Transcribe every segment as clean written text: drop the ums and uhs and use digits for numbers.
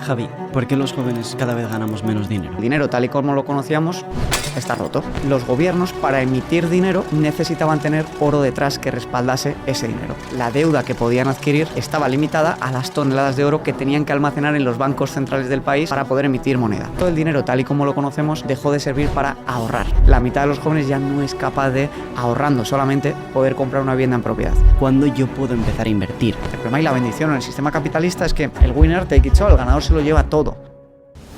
Javi, ¿por qué los jóvenes cada vez ganamos menos dinero? El dinero, tal y como lo conocíamos, está roto. Los gobiernos, para emitir dinero, necesitaban tener oro detrás que respaldase ese dinero. La deuda que podían adquirir estaba limitada a las toneladas de oro que tenían que almacenar en los bancos centrales del país para poder emitir moneda. Todo el dinero, tal y como lo conocemos, dejó de servir para ahorrar. La mitad de los jóvenes ya no es capaz de, ahorrando solamente, poder comprar una vivienda en propiedad. ¿Cuándo yo puedo empezar a invertir? El problema y la bendición en el sistema capitalista es que el winner take it all, el ganador se lo lleva todo.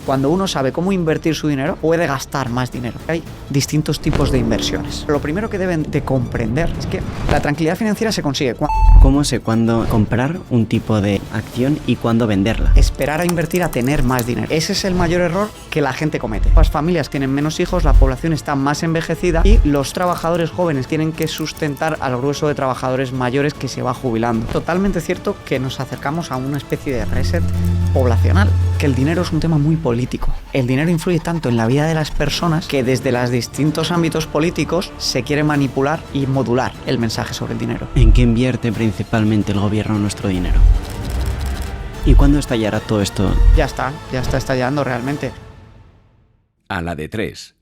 Cuando uno sabe cómo invertir su dinero, puede gastar más dinero. Hay distintos tipos de inversiones. Lo primero que deben de comprender es que la tranquilidad financiera se consigue ¿Cómo sé cuándo comprar un tipo de acción y cuándo venderla? esperar a invertir a tener más dinero. Ese es el mayor error que la gente comete. Las familias tienen menos hijos, la población está más envejecida y los trabajadores jóvenes tienen que sustentar al grueso de trabajadores mayores que se va jubilando. Totalmente cierto que nos acercamos a una especie de reset poblacional, que el dinero es un tema muy político. El dinero influye tanto en la vida de las personas que desde los distintos ámbitos políticos se quiere manipular y modular el mensaje sobre el dinero. ¿En qué invierte principalmente el gobierno nuestro dinero? ¿Y cuándo estallará todo esto? Ya está estallando realmente. A la de tres.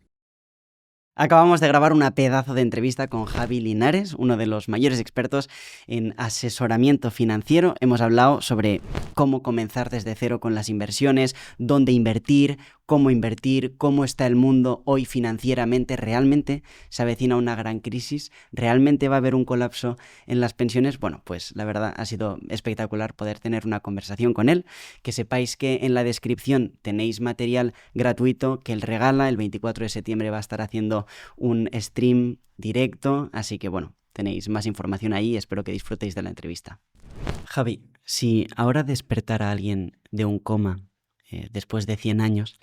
Acabamos de grabar una pedazo de entrevista con Javi Linares, uno de los mayores expertos en asesoramiento financiero. Hemos hablado sobre cómo comenzar desde cero con las inversiones, dónde invertir, cómo está el mundo hoy financieramente. ¿Realmente se avecina una gran crisis? ¿Realmente va a haber un colapso en las pensiones? Bueno, pues la verdad ha sido espectacular poder tener una conversación con él. Que sepáis que en la descripción tenéis material gratuito que él regala. El 24 de septiembre va a estar haciendo un stream directo, así que bueno, tenéis más información ahí. Espero que disfrutéis de la entrevista. Javi, si ahora despertara alguien de un coma después de 100 años,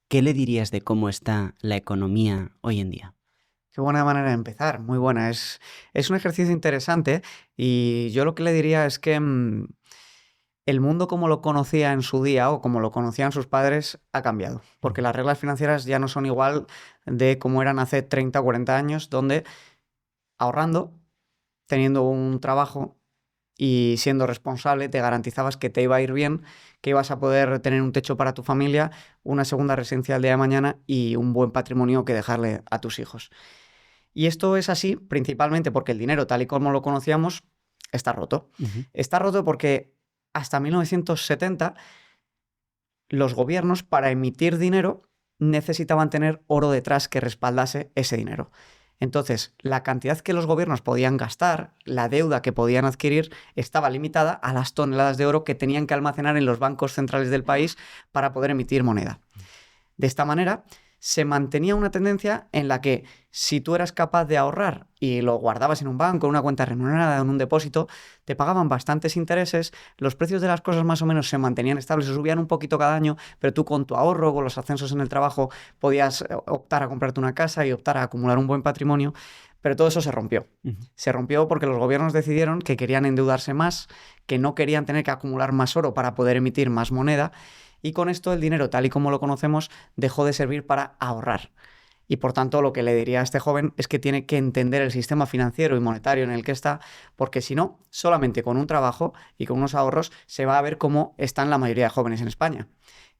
¿qué le dirías de cómo está la economía hoy en día? Qué buena manera de empezar, muy buena. Es un ejercicio interesante y yo lo que le diría es que el mundo como lo conocía en su día o como lo conocían sus padres ha cambiado, porque las reglas financieras ya no son igual de como eran hace 30 o 40 años, donde ahorrando, teniendo un trabajo y siendo responsable, te garantizabas que te iba a ir bien, que ibas a poder tener un techo para tu familia, una segunda residencia al día de mañana y un buen patrimonio que dejarle a tus hijos. Y esto es así principalmente porque el dinero, tal y como lo conocíamos, está roto. Está roto porque hasta 1970 los gobiernos, para emitir dinero, necesitaban tener oro detrás que respaldase ese dinero. Entonces, la cantidad que los gobiernos podían gastar, la deuda que podían adquirir, estaba limitada a las toneladas de oro que tenían que almacenar en los bancos centrales del país para poder emitir moneda. De esta manera, se mantenía una tendencia en la que si tú eras capaz de ahorrar y lo guardabas en un banco, en una cuenta remunerada, en un depósito, te pagaban bastantes intereses, los precios de las cosas más o menos se mantenían estables o subían un poquito cada año, pero tú con tu ahorro, con los ascensos en el trabajo, podías optar a comprarte una casa y optar a acumular un buen patrimonio. Pero todo eso se rompió. Se rompió porque los gobiernos decidieron que querían endeudarse más, que no querían tener que acumular más oro para poder emitir más moneda. Y con esto el dinero, tal y como lo conocemos, dejó de servir para ahorrar. Y por tanto, lo que le diría a este joven es que tiene que entender el sistema financiero y monetario en el que está, porque si no, solamente con un trabajo y con unos ahorros se va a ver cómo están la mayoría de jóvenes en España,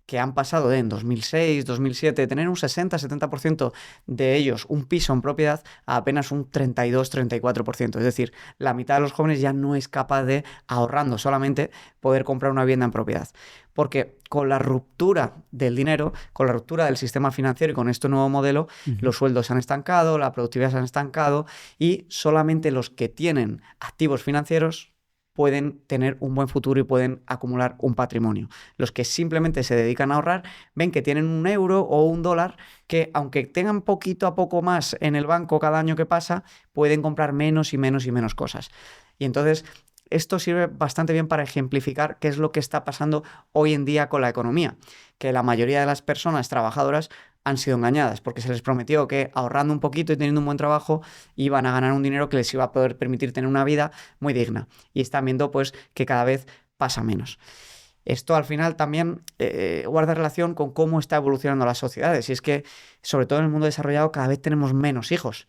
que han pasado en 2006, 2007, de tener un 60-70% de ellos un piso en propiedad a apenas un 32-34%. Es decir, la mitad de los jóvenes ya no es capaz de, ahorrando solamente, poder comprar una vivienda en propiedad. Porque con la ruptura del dinero, con la ruptura del sistema financiero y con este nuevo modelo, los sueldos se han estancado, la productividad se ha estancado y solamente los que tienen activos financieros pueden tener un buen futuro y pueden acumular un patrimonio. Los que simplemente se dedican a ahorrar ven que tienen un euro o un dólar que, aunque tengan poquito a poco más en el banco cada año que pasa, pueden comprar menos y menos y menos cosas. Y entonces esto sirve bastante bien para ejemplificar qué es lo que está pasando hoy en día con la economía, que la mayoría de las personas trabajadoras han sido engañadas porque se les prometió que ahorrando un poquito y teniendo un buen trabajo iban a ganar un dinero que les iba a poder permitir tener una vida muy digna. Y están viendo pues que cada vez pasa menos. Esto al final también guarda relación con cómo está evolucionando las sociedades. Y es que, sobre todo en el mundo desarrollado, cada vez tenemos menos hijos.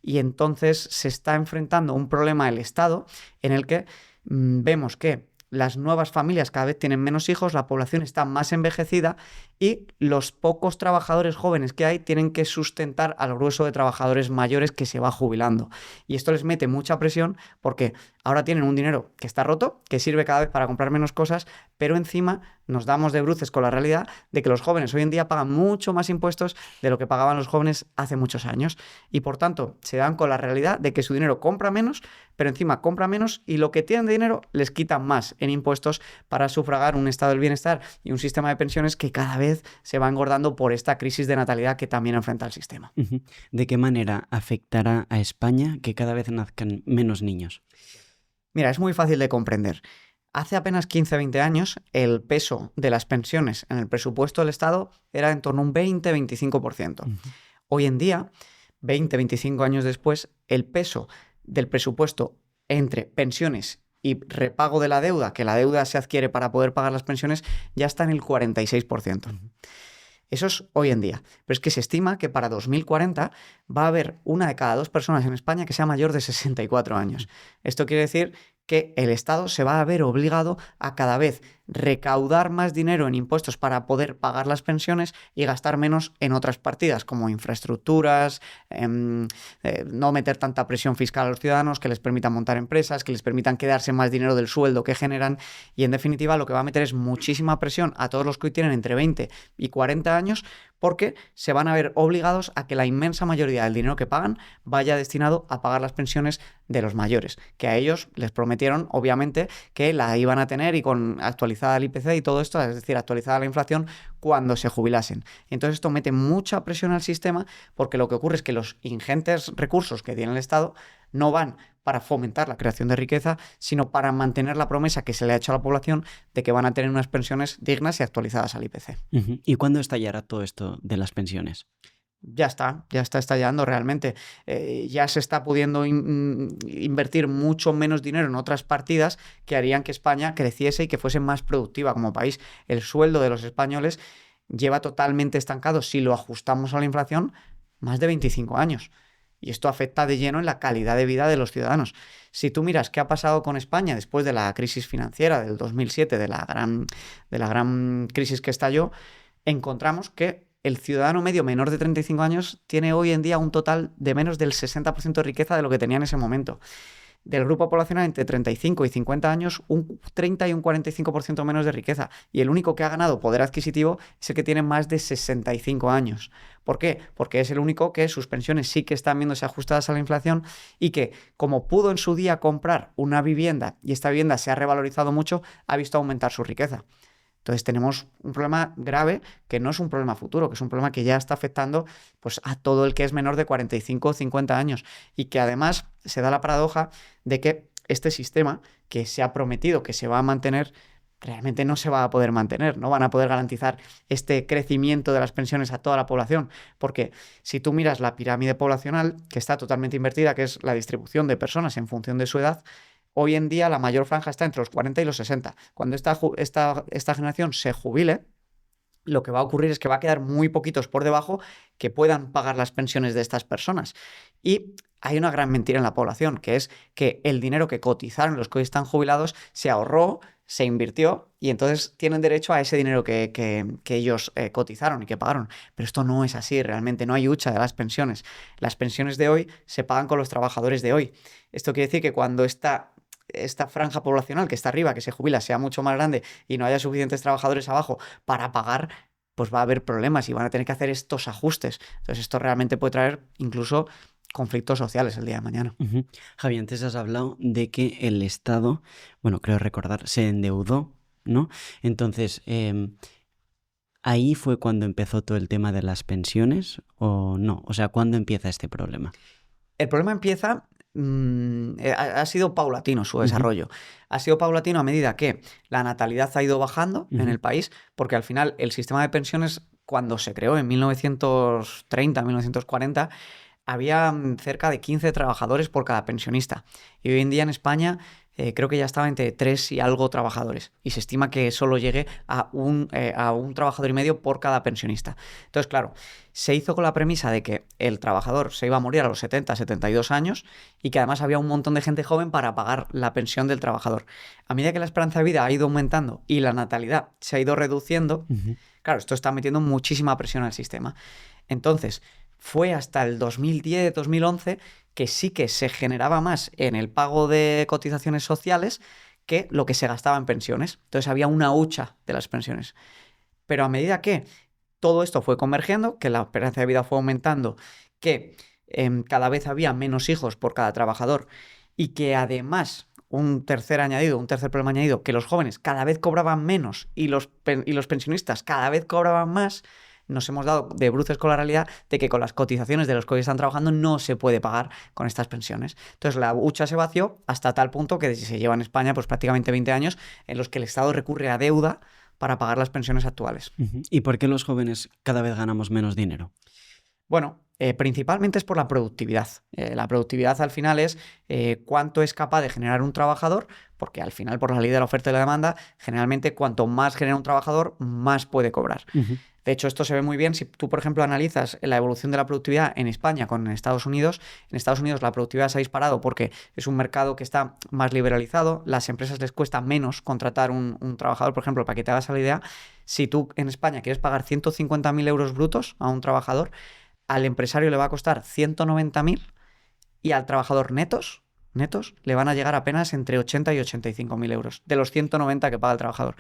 Y entonces se está enfrentando un problema el Estado en el que vemos que las nuevas familias cada vez tienen menos hijos, la población está más envejecida y los pocos trabajadores jóvenes que hay tienen que sustentar al grueso de trabajadores mayores que se va jubilando. Y esto les mete mucha presión porque ahora tienen un dinero que está roto, que sirve cada vez para comprar menos cosas, pero encima nos damos de bruces con la realidad de que los jóvenes hoy en día pagan mucho más impuestos de lo que pagaban los jóvenes hace muchos años. Y por tanto, se dan con la realidad de que su dinero compra menos, pero encima compra menos y lo que tienen de dinero les quitan más en impuestos para sufragar un estado del bienestar y un sistema de pensiones que cada vez se va engordando por esta crisis de natalidad que también enfrenta el sistema. ¿De qué manera afectará a España que cada vez nazcan menos niños? Mira, es muy fácil de comprender. Hace apenas 15-20 años, el peso de las pensiones en el presupuesto del Estado era en torno a un 20-25%. Hoy en día, 20-25 años después, el peso del presupuesto entre pensiones y repago de la deuda, que la deuda se adquiere para poder pagar las pensiones, ya está en el 46%. Eso es hoy en día. Pero es que se estima que para 2040 va a haber 1 de cada 2 personas en España que sea mayor de 64 años. Esto quiere decir que el Estado se va a ver obligado a cada vez recaudar más dinero en impuestos para poder pagar las pensiones y gastar menos en otras partidas, como infraestructuras, no meter tanta presión fiscal a los ciudadanos, que les permitan montar empresas, que les permitan quedarse más dinero del sueldo que generan. Y en definitiva lo que va a meter es muchísima presión a todos los que hoy tienen entre 20 y 40 años, porque se van a ver obligados a que la inmensa mayoría del dinero que pagan vaya destinado a pagar las pensiones de los mayores, que a ellos les prometieron, obviamente, que la iban a tener y con actualizada el IPC y todo esto, es decir, actualizada la inflación, cuando se jubilasen. Entonces esto mete mucha presión al sistema porque lo que ocurre es que los ingentes recursos que tiene el Estado no van para fomentar la creación de riqueza, sino para mantener la promesa que se le ha hecho a la población de que van a tener unas pensiones dignas y actualizadas al IPC. ¿Y cuándo estallará todo esto de las pensiones? Ya está estallando realmente. Ya se está pudiendo invertir mucho menos dinero en otras partidas que harían que España creciese y que fuese más productiva como país. El sueldo de los españoles lleva totalmente estancado, si lo ajustamos a la inflación, más de 25 años. Y esto afecta de lleno en la calidad de vida de los ciudadanos. Si tú miras qué ha pasado con España después de la crisis financiera del 2007, de la gran crisis que estalló, encontramos que el ciudadano medio menor de 35 años tiene hoy en día un total de menos del 60% de riqueza de lo que tenía en ese momento. Del grupo poblacional entre 35 y 50 años, un 30 y un 45% menos de riqueza. Y el único que ha ganado poder adquisitivo es el que tiene más de 65 años. ¿Por qué? Porque es el único que sus pensiones sí que están viéndose ajustadas a la inflación y que, como pudo en su día comprar una vivienda y esta vivienda se ha revalorizado mucho, ha visto aumentar su riqueza. Entonces tenemos un problema grave que no es un problema futuro, que es un problema que ya está afectando pues, a todo el que es menor de 45 o 50 años y que además se da la paradoja de que este sistema que se ha prometido que se va a mantener realmente no se va a poder mantener, no van a poder garantizar este crecimiento de las pensiones a toda la población, porque si tú miras la pirámide poblacional, que está totalmente invertida, que es la distribución de personas en función de su edad, hoy en día la mayor franja está entre los 40 y los 60. Cuando esta generación se jubile, lo que va a ocurrir es que va a quedar muy poquitos por debajo que puedan pagar las pensiones de estas personas. Y hay una gran mentira en la población, que es que el dinero que cotizaron los que hoy están jubilados se ahorró, se invirtió y entonces tienen derecho a ese dinero que ellos cotizaron y que pagaron. Pero esto no es así, realmente no hay hucha de las pensiones. Las pensiones de hoy se pagan con los trabajadores de hoy. Esto quiere decir que cuando esta franja poblacional que está arriba, que se jubila, sea mucho más grande y no haya suficientes trabajadores abajo para pagar, pues va a haber problemas y van a tener que hacer estos ajustes. Entonces esto realmente puede traer incluso conflictos sociales el día de mañana. Javi, antes has hablado de que el Estado, bueno, creo recordar, se endeudó, ¿no? Entonces, ¿ahí fue cuando empezó todo el tema de las pensiones o no? O sea, ¿cuándo empieza este problema? El problema empieza... ha sido paulatino su desarrollo. Ha sido paulatino a medida que la natalidad ha ido bajando en el país, porque al final el sistema de pensiones, cuando se creó en 1930, 1940, había cerca de 15 trabajadores por cada pensionista. Y hoy en día en España creo que ya estaba entre 3 y algo trabajadores. Y se estima que solo llegue a un trabajador y medio por cada pensionista. Entonces, claro, se hizo con la premisa de que el trabajador se iba a morir a los 70, 72 años y que además había un montón de gente joven para pagar la pensión del trabajador. A medida que la esperanza de vida ha ido aumentando y la natalidad se ha ido reduciendo, claro, esto está metiendo muchísima presión al sistema. Entonces, fue hasta el 2010, 2011 que sí que se generaba más en el pago de cotizaciones sociales que lo que se gastaba en pensiones. Entonces había una hucha de las pensiones. Pero a medida que todo esto fue convergiendo, que la esperanza de vida fue aumentando, que cada vez había menos hijos por cada trabajador y que además un tercer problema añadido, que los jóvenes cada vez cobraban menos y los pensionistas cada vez cobraban más, nos hemos dado de bruces con la realidad de que con las cotizaciones de los que hoy están trabajando no se puede pagar con estas pensiones. Entonces la hucha se vació hasta tal punto que se lleva en España pues prácticamente 20 años en los que el Estado recurre a deuda para pagar las pensiones actuales. ¿Y por qué los jóvenes cada vez ganamos menos dinero? Bueno, principalmente es por la productividad. La productividad al final es cuánto es capaz de generar un trabajador, porque al final por la ley de la oferta y la demanda, generalmente cuanto más genera un trabajador, más puede cobrar. De hecho, esto se ve muy bien si tú, por ejemplo, analizas la evolución de la productividad en España con Estados Unidos. En Estados Unidos la productividad se ha disparado porque es un mercado que está más liberalizado, las empresas les cuesta menos contratar un trabajador. Por ejemplo, para que te hagas la idea, si tú en España quieres pagar 150.000 euros brutos a un trabajador, al empresario le va a costar 190.000 y al trabajador netos le van a llegar apenas entre 80 y 85.000 euros, de los 190 que paga el trabajador.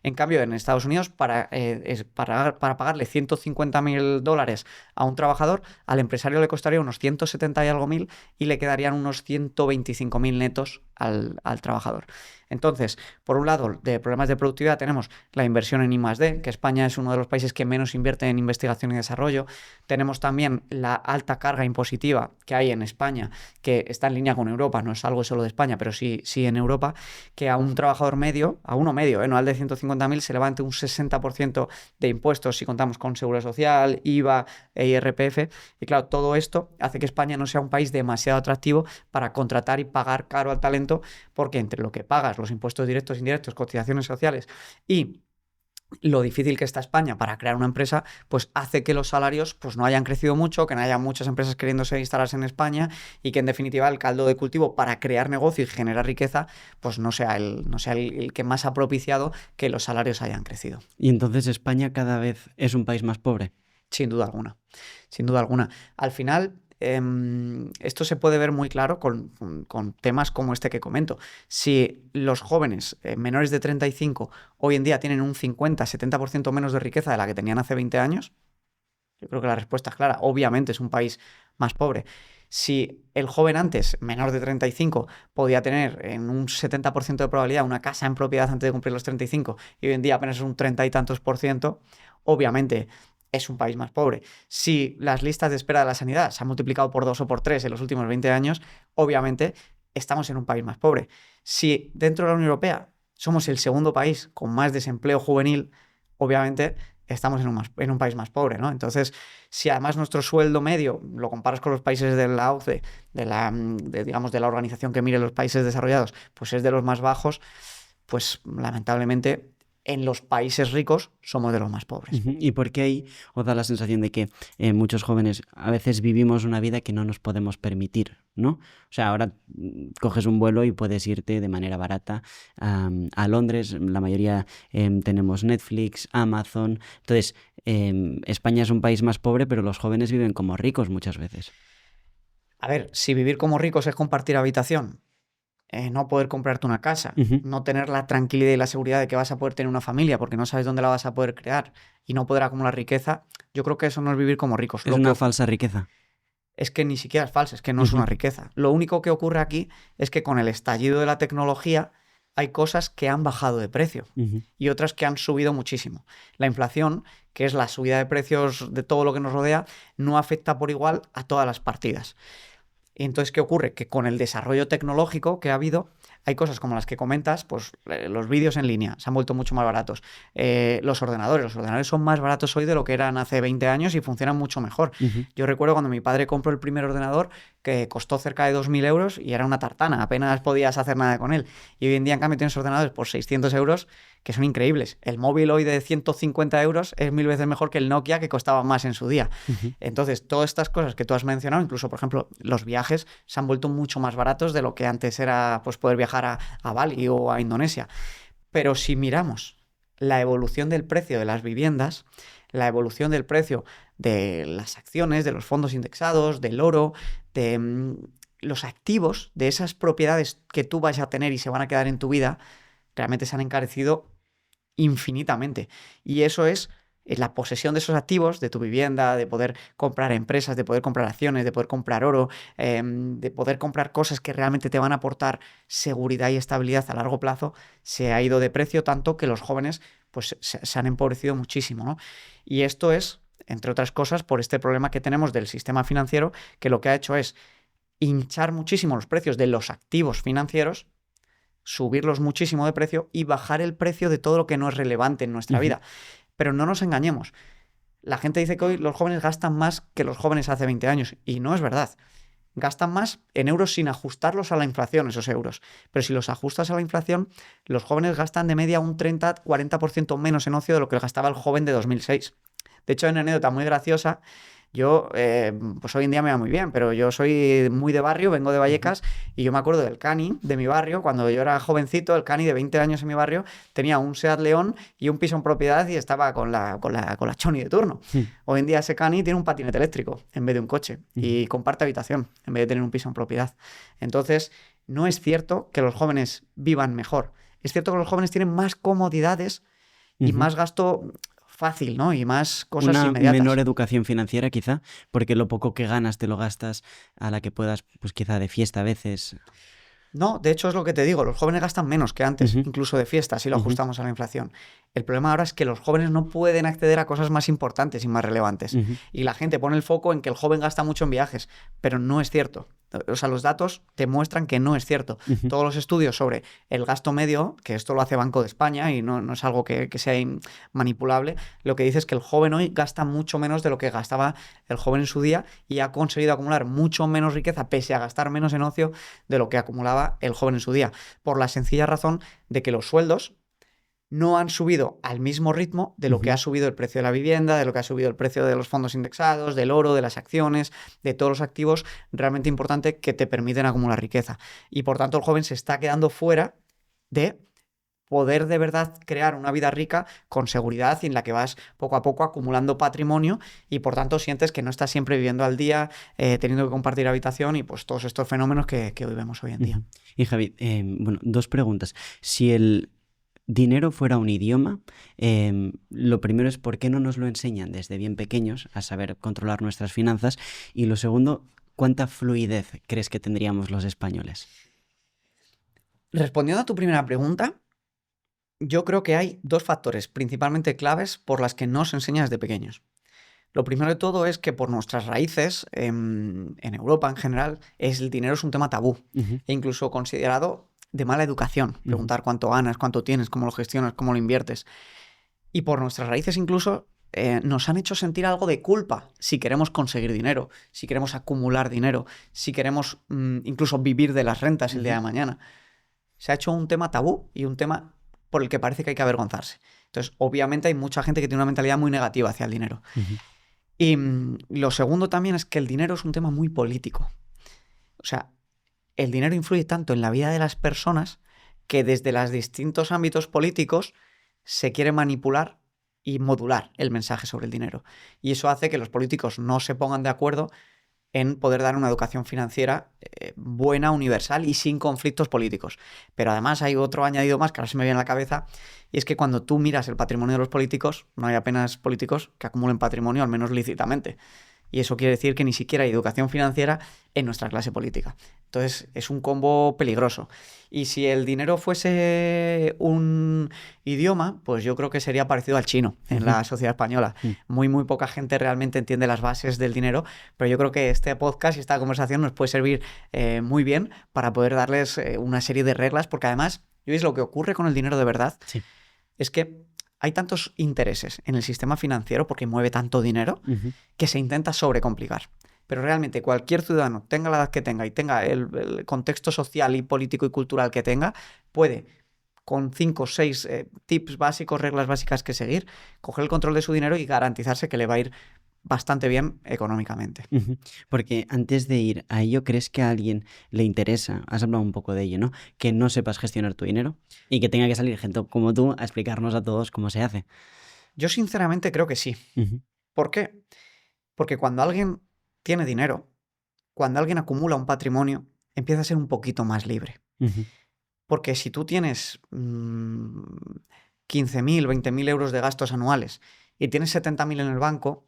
En cambio, en Estados Unidos, para pagarle 150.000 dólares a un trabajador, al empresario le costaría unos 170 y algo mil y le quedarían unos 125.000 netos al trabajador. Entonces, por un lado, de problemas de productividad tenemos la inversión en I+D, que España es uno de los países que menos invierte en investigación y desarrollo. Tenemos también la alta carga impositiva que hay en España, que está en línea con Europa, no es algo solo de España, pero sí en Europa, que a un trabajador medio, a uno medio, no al de 150.000, se levante un 60% de impuestos si contamos con Seguridad Social, IVA e IRPF. Y claro, todo esto hace que España no sea un país demasiado atractivo para contratar y pagar caro al talento, porque entre lo que pagas, los impuestos directos, indirectos, cotizaciones sociales y lo difícil que está España para crear una empresa, pues hace que los salarios pues no hayan crecido mucho, que no haya muchas empresas queriéndose instalarse en España y que en definitiva el caldo de cultivo para crear negocio y generar riqueza pues no sea el que más ha propiciado que los salarios hayan crecido. ¿Y entonces España cada vez es un país más pobre? Sin duda alguna, sin duda alguna. Al final, esto se puede ver muy claro con temas como este que comento. Si los jóvenes menores de 35 hoy en día tienen un 50-70% menos de riqueza de la que tenían hace 20 años, yo creo que la respuesta es clara. Obviamente es un país más pobre. Si el joven antes, menor de 35, podía tener en un 70% de probabilidad una casa en propiedad antes de cumplir los 35 y hoy en día apenas es un 30 y tantos %, obviamente es un país más pobre. Si las listas de espera de la sanidad se han multiplicado por 2 o por 3 en los últimos 20 años, obviamente estamos en un país más pobre. Si dentro de la Unión Europea somos el segundo país con más desempleo juvenil, obviamente estamos en un país más pobre, ¿no? Entonces, si además nuestro sueldo medio lo comparas con los países de la OCDE, de la organización que mire los países desarrollados, pues es de los más bajos, pues lamentablemente en los países ricos somos de los más pobres. ¿Y por qué ahí os da la sensación de que muchos jóvenes a veces vivimos una vida que no nos podemos permitir, ¿no? O sea, ahora coges un vuelo y puedes irte de manera barata a Londres, la mayoría tenemos Netflix, Amazon. Entonces, España es un país más pobre, pero los jóvenes viven como ricos muchas veces. A ver, si vivir como ricos es compartir habitación, no poder comprarte una casa, no tener la tranquilidad y la seguridad de que vas a poder tener una familia porque no sabes dónde la vas a poder crear y no poder acumular riqueza, yo creo que eso no es vivir como ricos. Es una falsa riqueza. Es que ni siquiera es falsa, es que no es una riqueza. Lo único que ocurre aquí es que con el estallido de la tecnología hay cosas que han bajado de precio y otras que han subido muchísimo. La inflación, que es la subida de precios de todo lo que nos rodea, no afecta por igual a todas las partidas. Y entonces, ¿qué ocurre? Que con el desarrollo tecnológico que ha habido, hay cosas como las que comentas, pues los vídeos en línea se han vuelto mucho más baratos. Los ordenadores son más baratos hoy de lo que eran hace 20 años y funcionan mucho mejor. Yo recuerdo cuando mi padre compró el primer ordenador que costó cerca de 2.000 euros y era una tartana, apenas podías hacer nada con él. Y hoy en día, en cambio, tienes ordenadores por 600 euros que son increíbles. El móvil hoy de 150 euros es 1000 veces mejor que el Nokia, que costaba más en su día. Entonces, todas estas cosas que tú has mencionado, incluso, por ejemplo, los viajes se han vuelto mucho más baratos de lo que antes era, pues, poder viajar a Bali o a Indonesia. Pero si miramos la evolución del precio de las viviendas, la evolución del precio de las acciones, de los fondos indexados, del oro, de los activos, de esas propiedades que tú vas a tener y se van a quedar en tu vida, realmente se han encarecido infinitamente. Y eso es la posesión de esos activos, de tu vivienda, de poder comprar empresas, de poder comprar acciones, de poder comprar oro, de poder comprar cosas que realmente te van a aportar seguridad y estabilidad a largo plazo, se ha ido de precio tanto que los jóvenes pues se han empobrecido muchísimo, ¿no? Y esto es, entre otras cosas, por este problema que tenemos del sistema financiero, que lo que ha hecho es hinchar muchísimo los precios de los activos financieros, subirlos muchísimo de precio y bajar el precio de todo lo que no es relevante en nuestra vida. Pero no nos engañemos. La gente dice que hoy los jóvenes gastan más que los jóvenes hace 20 años. Y no es verdad. Gastan más en euros sin ajustarlos a la inflación, esos euros. Pero si los ajustas a la inflación, los jóvenes gastan de media un 30-40% menos en ocio de lo que gastaba el joven de 2006. De hecho, hay una anécdota muy graciosa. Yo, pues hoy en día me va muy bien, pero yo soy muy de barrio, vengo de Vallecas, y yo me acuerdo del Cani de mi barrio. Cuando yo era jovencito, el Cani de 20 años en mi barrio tenía un Seat León y un piso en propiedad y estaba con la choni de turno. Hoy en día ese Cani tiene un patinete eléctrico en vez de un coche y comparte habitación en vez de tener un piso en propiedad. Entonces, no es cierto que los jóvenes vivan mejor. Es cierto que los jóvenes tienen más comodidades y más gasto fácil, ¿no? Y más cosas una inmediatas. menor educación financiera, quizá, porque lo poco que ganas te lo gastas a la que puedas, pues quizá de fiesta a veces. No, de hecho es lo que te digo, los jóvenes gastan menos que antes, incluso de fiesta, si lo ajustamos a la inflación. El problema ahora es que los jóvenes no pueden acceder a cosas más importantes y más relevantes. Y la gente pone el foco en que el joven gasta mucho en viajes, pero no es cierto. O sea, los datos te muestran que no es cierto. Todos los estudios sobre el gasto medio, que esto lo hace Banco de España y no es algo que sea manipulable, lo que dice es que el joven hoy gasta mucho menos de lo que gastaba el joven en su día y ha conseguido acumular mucho menos riqueza, pese a gastar menos en ocio, de lo que acumulaba el joven en su día. Por la sencilla razón de que los sueldos no han subido al mismo ritmo de lo que ha subido el precio de la vivienda, de lo que ha subido el precio de los fondos indexados, del oro, de las acciones, de todos los activos realmente importantes que te permiten acumular riqueza. Y por tanto el joven se está quedando fuera de poder de verdad crear una vida rica con seguridad y en la que vas poco a poco acumulando patrimonio y por tanto sientes que no estás siempre viviendo al día, teniendo que compartir habitación y pues todos estos fenómenos que hoy vemos hoy en día. Y Javi, bueno, dos preguntas. Si el dinero fuera un idioma, lo primero es ¿por qué no nos lo enseñan desde bien pequeños a saber controlar nuestras finanzas? Y lo segundo, ¿cuánta fluidez crees que tendríamos los españoles? Respondiendo a tu primera pregunta, yo creo que hay dos factores principalmente claves por las que no se enseña desde pequeños. Lo primero de todo es que por nuestras raíces, en Europa en general, el dinero es un tema tabú e incluso considerado de mala educación. Preguntar cuánto ganas, cuánto tienes, cómo lo gestionas, cómo lo inviertes. Y por nuestras raíces incluso nos han hecho sentir algo de culpa si queremos conseguir dinero, si queremos acumular dinero, si queremos incluso vivir de las rentas el día de mañana. Se ha hecho un tema tabú y un tema por el que parece que hay que avergonzarse. Entonces, obviamente hay mucha gente que tiene una mentalidad muy negativa hacia el dinero. Y lo segundo también es que el dinero es un tema muy político. O sea, el dinero influye tanto en la vida de las personas que desde los distintos ámbitos políticos se quiere manipular y modular el mensaje sobre el dinero. Y eso hace que los políticos no se pongan de acuerdo en poder dar una educación financiera buena, universal y sin conflictos políticos. Pero además hay otro añadido más que ahora se me viene a la cabeza, y es que cuando tú miras el patrimonio de los políticos, no hay apenas políticos que acumulen patrimonio, al menos lícitamente. Y eso quiere decir que ni siquiera hay educación financiera en nuestra clase política. Entonces es un combo peligroso. Y si el dinero fuese un idioma, pues yo creo que sería parecido al chino en la sociedad española. Muy poca gente realmente entiende las bases del dinero, pero yo creo que este podcast y esta conversación nos puede servir muy bien para poder darles una serie de reglas, porque además, Luis, lo que ocurre con el dinero de verdad es que hay tantos intereses en el sistema financiero porque mueve tanto dinero que se intenta sobrecomplicar. Pero realmente cualquier ciudadano, tenga la edad que tenga y tenga el contexto social y político y cultural que tenga, puede, con 5 o 6 tips básicos, reglas básicas que seguir, coger el control de su dinero y garantizarse que le va a ir bastante bien económicamente. Porque antes de ir a ello, ¿crees que a alguien le interesa, has hablado un poco de ello, ¿no? Que no sepas gestionar tu dinero y que tenga que salir gente como tú a explicarnos a todos cómo se hace? Yo sinceramente creo que sí. ¿Por qué? Porque cuando alguien tiene dinero, cuando alguien acumula un patrimonio, empieza a ser un poquito más libre. Porque si tú tienes 15.000, 20.000 euros de gastos anuales y tienes 70.000 en el banco,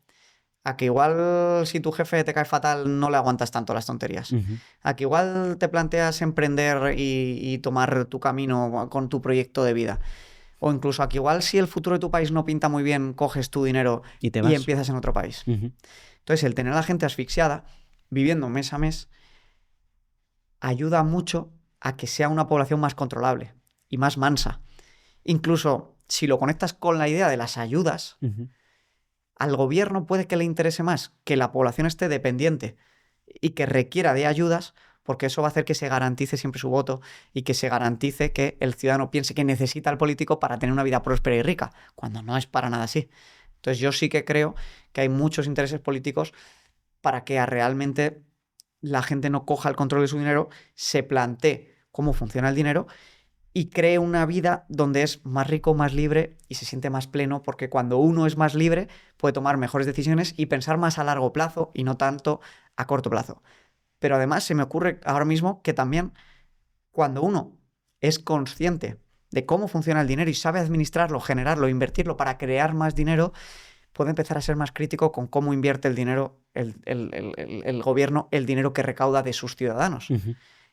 a que igual si tu jefe te cae fatal no le aguantas tanto las tonterías. A que igual te planteas emprender y tomar tu camino con tu proyecto de vida. O incluso a que igual si el futuro de tu país no pinta muy bien, coges tu dinero y empiezas en otro país. Entonces el tener a la gente asfixiada, viviendo mes a mes, ayuda mucho a que sea una población más controlable y más mansa. Incluso si lo conectas con la idea de las ayudas, al gobierno puede que le interese más que la población esté dependiente y que requiera de ayudas, porque eso va a hacer que se garantice siempre su voto y que se garantice que el ciudadano piense que necesita al político para tener una vida próspera y rica, cuando no es para nada así. Entonces yo sí que creo que hay muchos intereses políticos para que realmente la gente no coja el control de su dinero, se plantee cómo funciona el dinero y cree una vida donde es más rico, más libre y se siente más pleno, porque cuando uno es más libre puede tomar mejores decisiones y pensar más a largo plazo y no tanto a corto plazo. Pero además se me ocurre ahora mismo que también cuando uno es consciente de cómo funciona el dinero y sabe administrarlo, generarlo, invertirlo para crear más dinero, puede empezar a ser más crítico con cómo invierte el dinero, el gobierno, el dinero que recauda de sus ciudadanos.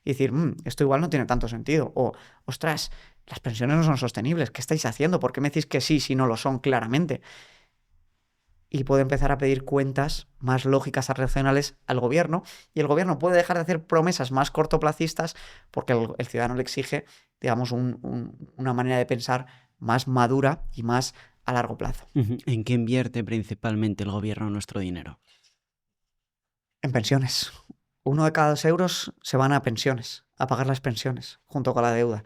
Y decir, esto igual no tiene tanto sentido. O, ostras, las pensiones no son sostenibles. ¿Qué estáis haciendo? ¿Por qué me decís que sí si no lo son claramente? Y puede empezar a pedir cuentas más lógicas y racionales al gobierno. Y el gobierno puede dejar de hacer promesas más cortoplacistas porque el ciudadano le exige, digamos, una manera de pensar más madura y más a largo plazo. ¿En qué invierte principalmente el gobierno nuestro dinero? En pensiones. 1 de cada 2 euros se van a pensiones, a pagar las pensiones, junto con la deuda.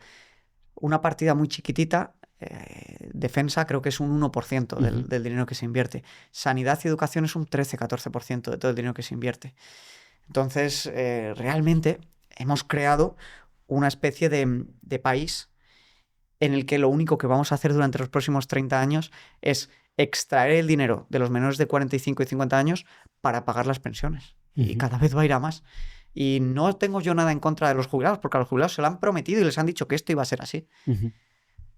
Una partida muy chiquitita, defensa, creo que es un 1% del dinero que se invierte. Sanidad y educación es un 13-14% de todo el dinero que se invierte. Entonces, realmente hemos creado una especie de país en el que lo único que vamos a hacer durante los próximos 30 años es extraer el dinero de los menores de 45 y 50 años para pagar las pensiones. Y cada vez va a ir a más. Y no tengo yo nada en contra de los jubilados, porque a los jubilados se lo han prometido y les han dicho que esto iba a ser así.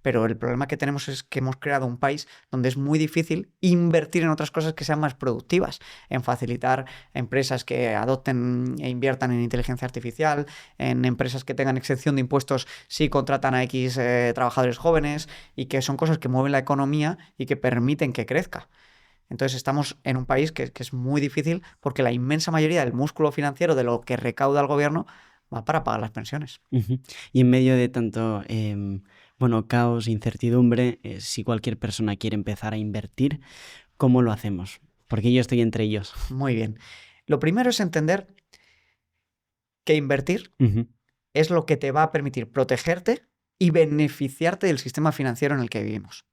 Pero el problema que tenemos es que hemos creado un país donde es muy difícil invertir en otras cosas que sean más productivas, en facilitar empresas que adopten e inviertan en inteligencia artificial, en empresas que tengan exención de impuestos si contratan a X trabajadores jóvenes, y que son cosas que mueven la economía y que permiten que crezca. Entonces estamos en un país que es muy difícil porque la inmensa mayoría del músculo financiero de lo que recauda el gobierno va para pagar las pensiones. Y en medio de tanto caos, incertidumbre, si cualquier persona quiere empezar a invertir, ¿cómo lo hacemos? Porque yo estoy entre ellos. Muy bien. Lo primero es entender que invertir es lo que te va a permitir protegerte y beneficiarte del sistema financiero en el que vivimos.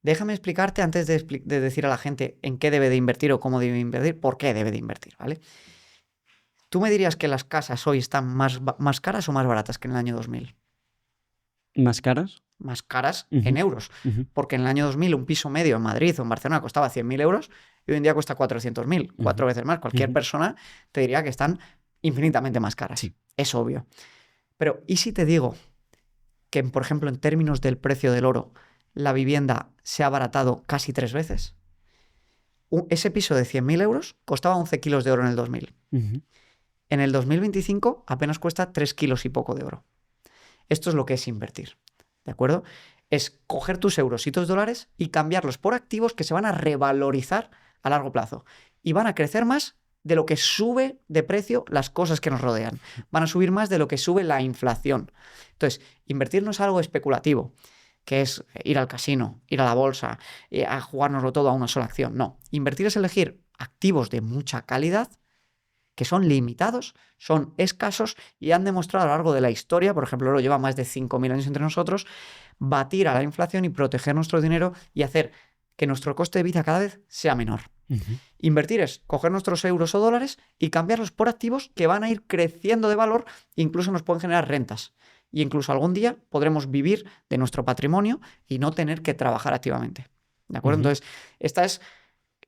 Déjame explicarte antes de decir a la gente en qué debe de invertir o cómo debe invertir, por qué debe de invertir, ¿vale? ¿Tú me dirías que las casas hoy están más caras o más baratas que en el año 2000? ¿Más caras? Más caras en euros. Porque en el año 2000 un piso medio en Madrid o en Barcelona costaba 100.000 euros y hoy en día cuesta 400.000, 4 veces más. Cualquier persona te diría que están infinitamente más caras. Sí. Es obvio. Pero ¿y si te digo que, por ejemplo, en términos del precio del oro, la vivienda se ha abaratado casi 3 veces? ese piso de 100.000 euros costaba 11 kilos de oro en el 2000. Ujú. En el 2025 apenas cuesta 3 kilos y poco de oro. Esto es lo que es invertir, ¿de acuerdo? Es coger tus euros y tus dólares y cambiarlos por activos que se van a revalorizar a largo plazo y van a crecer más de lo que sube de precio las cosas que nos rodean. Van a subir más de lo que sube la inflación. Entonces, invertir no es algo especulativo, que es ir al casino, ir a la bolsa, a jugárnoslo todo a una sola acción. No, invertir es elegir activos de mucha calidad que son limitados, son escasos y han demostrado a lo largo de la historia, por ejemplo, el oro lleva más de 5.000 años entre nosotros, batir a la inflación y proteger nuestro dinero y hacer que nuestro coste de vida cada vez sea menor. Ujú. Invertir es coger nuestros euros o dólares y cambiarlos por activos que van a ir creciendo de valor, incluso nos pueden generar rentas. Y incluso algún día podremos vivir de nuestro patrimonio y no tener que trabajar activamente. ¿De acuerdo? Ujú. Entonces, esta es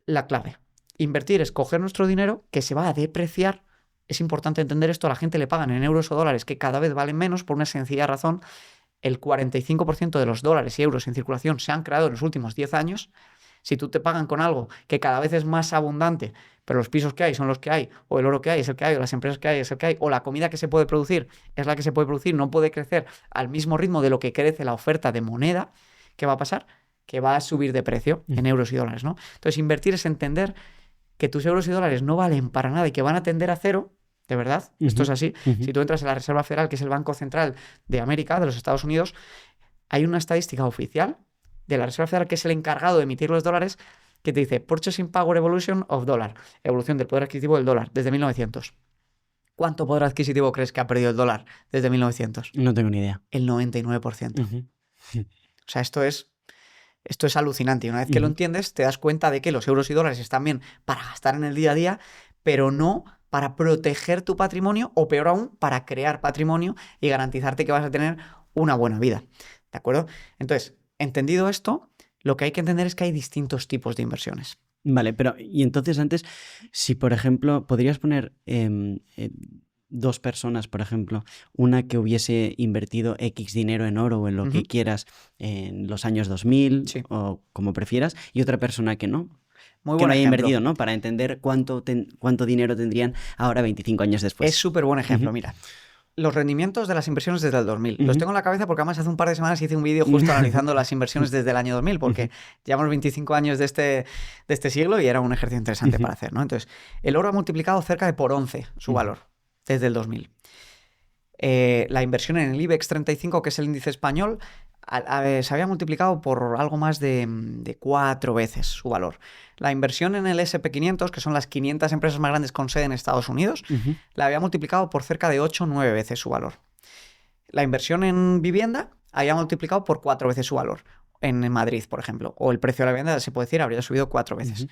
la clave. Invertir es coger nuestro dinero que se va a depreciar. Es importante entender esto, a la gente le pagan en euros o dólares que cada vez valen menos por una sencilla razón. El 45% de los dólares y euros en circulación se han creado en los últimos 10 años. Si tú te pagan con algo que cada vez es más abundante, pero los pisos que hay son los que hay, o el oro que hay es el que hay, o las empresas que hay es el que hay, o la comida que se puede producir es la que se puede producir, no puede crecer al mismo ritmo de lo que crece la oferta de moneda, ¿qué va a pasar? Que va a subir de precio en euros y dólares, ¿no? Entonces, invertir es entender que tus euros y dólares no valen para nada y que van a tender a cero, de verdad, esto es así. Ujú. Si tú entras en la Reserva Federal, que es el Banco Central de América, de los Estados Unidos, hay una estadística oficial de la Reserva Federal, que es el encargado de emitir los dólares, que te dice Purchasing Power Evolution of Dollar, evolución del poder adquisitivo del dólar desde 1900. ¿Cuánto poder adquisitivo crees que ha perdido el dólar desde 1900? No tengo ni idea. El 99%. Ujú. O sea, esto es alucinante. Y una vez que lo Ujú. entiendes, te das cuenta de que los euros y dólares están bien para gastar en el día a día, pero no para proteger tu patrimonio o, peor aún, para crear patrimonio y garantizarte que vas a tener una buena vida. ¿De acuerdo? Entonces, entendido esto, lo que hay que entender es que hay distintos tipos de inversiones. Vale, pero y entonces antes, si por ejemplo, podrías poner dos personas, por ejemplo, una que hubiese invertido X dinero en oro o en lo que Ujú. quieras en los años 2000 Sí. o como prefieras, y otra persona que no, Muy que buen no haya ejemplo. invertido, ¿no? Para entender cuánto dinero tendrían ahora 25 años después. Es súper buen ejemplo, Ujú. mira. Los rendimientos de las inversiones desde el 2000. Los Ujú. tengo en la cabeza porque además hace un par de semanas hice un vídeo justo analizando las inversiones desde el año 2000, porque llevamos 25 años de este siglo y era un ejercicio interesante Ujú. para hacer, ¿no? Entonces, el oro ha multiplicado cerca de por 11 su Ujú. valor desde el 2000. La inversión en el IBEX 35, que es el índice español, se había multiplicado por algo más de 4 veces su valor. La inversión en el SP500, que son las 500 empresas más grandes con sede en Estados Unidos, Ujú. la había multiplicado por cerca de 8 o 9 veces su valor. La inversión en vivienda había multiplicado por 4 veces su valor. En Madrid, por ejemplo. O el precio de la vivienda, se puede decir, habría subido 4 veces. Ujú.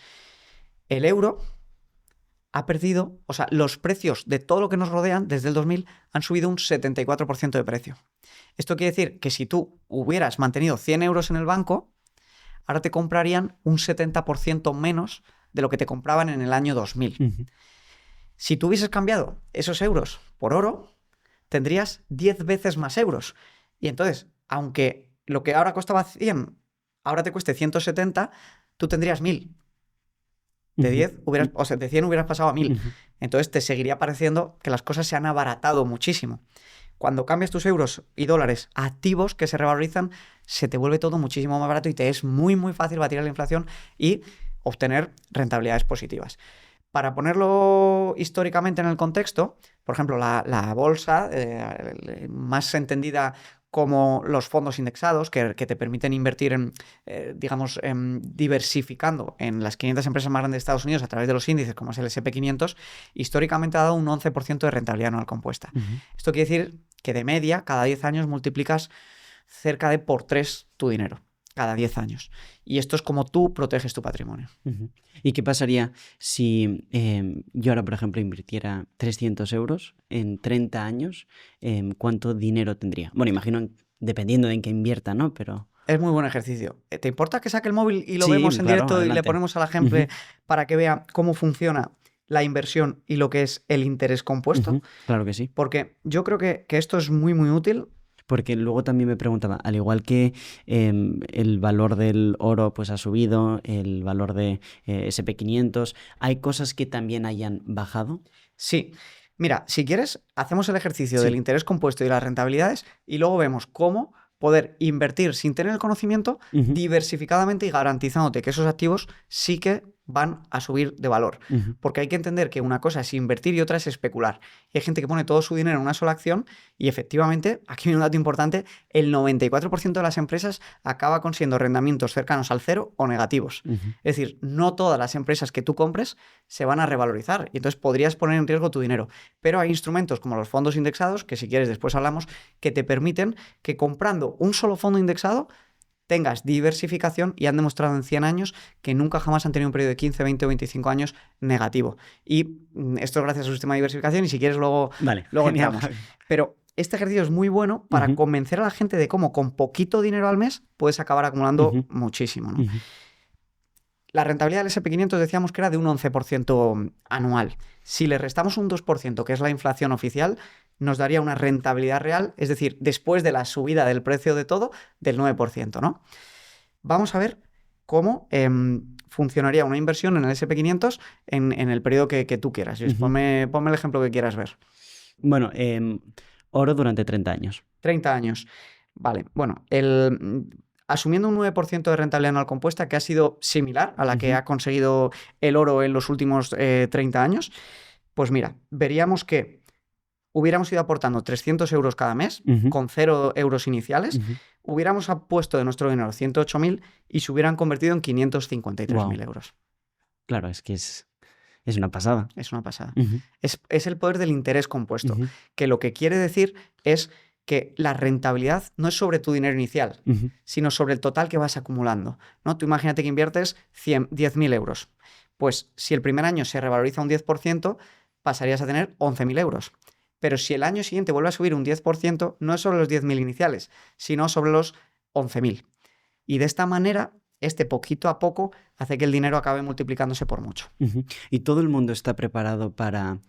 El euro ha perdido, o sea, los precios de todo lo que nos rodean desde el 2000 han subido un 74% de precio. Esto quiere decir que si tú hubieras mantenido 100 euros en el banco, ahora te comprarían un 70% menos de lo que te compraban en el año 2000. Ujú. Si tú hubieses cambiado esos euros por oro, tendrías 10 veces más euros. Y entonces, aunque lo que ahora costaba 100, ahora te cueste 170, tú tendrías 1000. De Ujú. 10 hubieras, o sea, de 100 hubieras pasado a 1000. Ujú. Entonces te seguiría pareciendo que las cosas se han abaratado muchísimo. Cuando cambias tus euros y dólares a activos que se revalorizan, se te vuelve todo muchísimo más barato y te es muy, muy fácil batir a la inflación y obtener rentabilidades positivas. Para ponerlo históricamente en el contexto, por ejemplo, la bolsa, más entendida como los fondos indexados, que te permiten invertir en, digamos, diversificando en las 500 empresas más grandes de Estados Unidos a través de los índices, como es el SP500, históricamente ha dado un 11% de rentabilidad anual compuesta. Ujú. Esto quiere decir que de media, cada 10 años multiplicas cerca de por 3 tu dinero, cada 10 años. Y esto es como tú proteges tu patrimonio. Ujú. ¿Y qué pasaría si yo ahora, por ejemplo, invirtiera 300 euros en 30 años? ¿Cuánto dinero tendría? Bueno, imagino, dependiendo de en qué invierta, ¿no? Pero Es muy buen ejercicio. ¿Te importa que saque el móvil y lo sí, vemos en claro, directo y le adelante. ponemos al ejemplo Ujú. para que vea cómo funciona la inversión y lo que es el interés compuesto? Ujú. Claro que sí. Porque yo creo que esto es muy, muy útil. Porque luego también me preguntaba, al igual que el valor del oro pues ha subido, el valor de SP500, ¿hay cosas que también hayan bajado? Sí. Mira, si quieres, hacemos el ejercicio del Sí. interés compuesto y las rentabilidades y luego vemos cómo poder invertir sin tener el conocimiento Ujú, diversificadamente y garantizándote que esos activos sí que van a subir de valor. ujú, Porque hay que entender que una cosa es invertir y otra es especular. Y hay gente que pone todo su dinero en una sola acción y efectivamente, aquí viene un dato importante, el 94% de las empresas acaba consiguiendo rendimientos cercanos al cero o negativos. ujú. Es decir, no todas las empresas que tú compres se van a revalorizar y entonces podrías poner en riesgo tu dinero. Pero hay instrumentos como los fondos indexados, que si quieres después hablamos, que te permiten que comprando un solo fondo indexado tengas diversificación y han demostrado en 100 años que nunca jamás han tenido un periodo de 15, 20 o 25 años negativo. Y esto es gracias a su sistema de diversificación y si quieres luego Vale, genial. entramos. Pero este ejercicio es muy bueno para Ujú. convencer a la gente de cómo con poquito dinero al mes puedes acabar acumulando Ujú. muchísimo, ¿no? Ujú. La rentabilidad del SP500 decíamos que era de un 11% anual. Si le restamos un 2%, que es la inflación oficial, nos daría una rentabilidad real, es decir, después de la subida del precio de todo, del 9%, ¿no? Vamos a ver cómo funcionaría una inversión en el SP500 en el periodo que tú quieras. Luis, Ujú. ponme el ejemplo que quieras ver. Bueno, oro durante 30 años. 30 años. Vale, bueno, asumiendo un 9% de rentabilidad anual compuesta, que ha sido similar a la que Ujú. ha conseguido el oro en los últimos 30 años, pues mira, veríamos que hubiéramos ido aportando 300 euros cada mes, Ujú. con 0 euros iniciales, Ujú. hubiéramos puesto de nuestro dinero 108.000 y se hubieran convertido en 553.000 Wow. euros. Claro, es que es una pasada. Es una pasada. Ujú. Es el poder del interés compuesto, Ujú. que lo que quiere decir es que la rentabilidad no es sobre tu dinero inicial, Ujú. sino sobre el total que vas acumulando, ¿no? Tú imagínate que inviertes 10.000 euros. Pues si el primer año se revaloriza un 10%, pasarías a tener 11.000 euros. Pero si el año siguiente vuelve a subir un 10%, no es sobre los 10.000 iniciales, sino sobre los 11.000. Y de esta manera, poquito a poco hace que el dinero acabe multiplicándose por mucho. Ujú. Y todo el mundo está preparado para...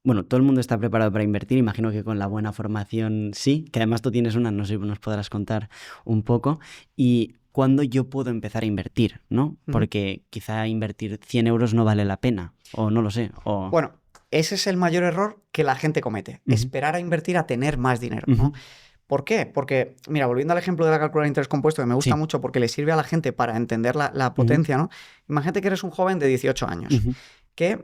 Bueno, todo el mundo está preparado para invertir, imagino que con la buena formación sí, que además tú tienes una, no sé si nos podrás contar un poco. ¿Y cuándo yo puedo empezar a invertir, no? Ujú. Porque quizá invertir 100 euros no vale la pena, o no lo sé, o... Bueno, ese es el mayor error que la gente comete, Ujú. esperar a invertir a tener más dinero, ¿no? Ujú. ¿Por qué? Porque, mira, volviendo al ejemplo de la calculadora de interés compuesto, que me gusta Sí. mucho porque le sirve a la gente para entender la potencia, ¿no? Imagínate que eres un joven de 18 años Ujú. que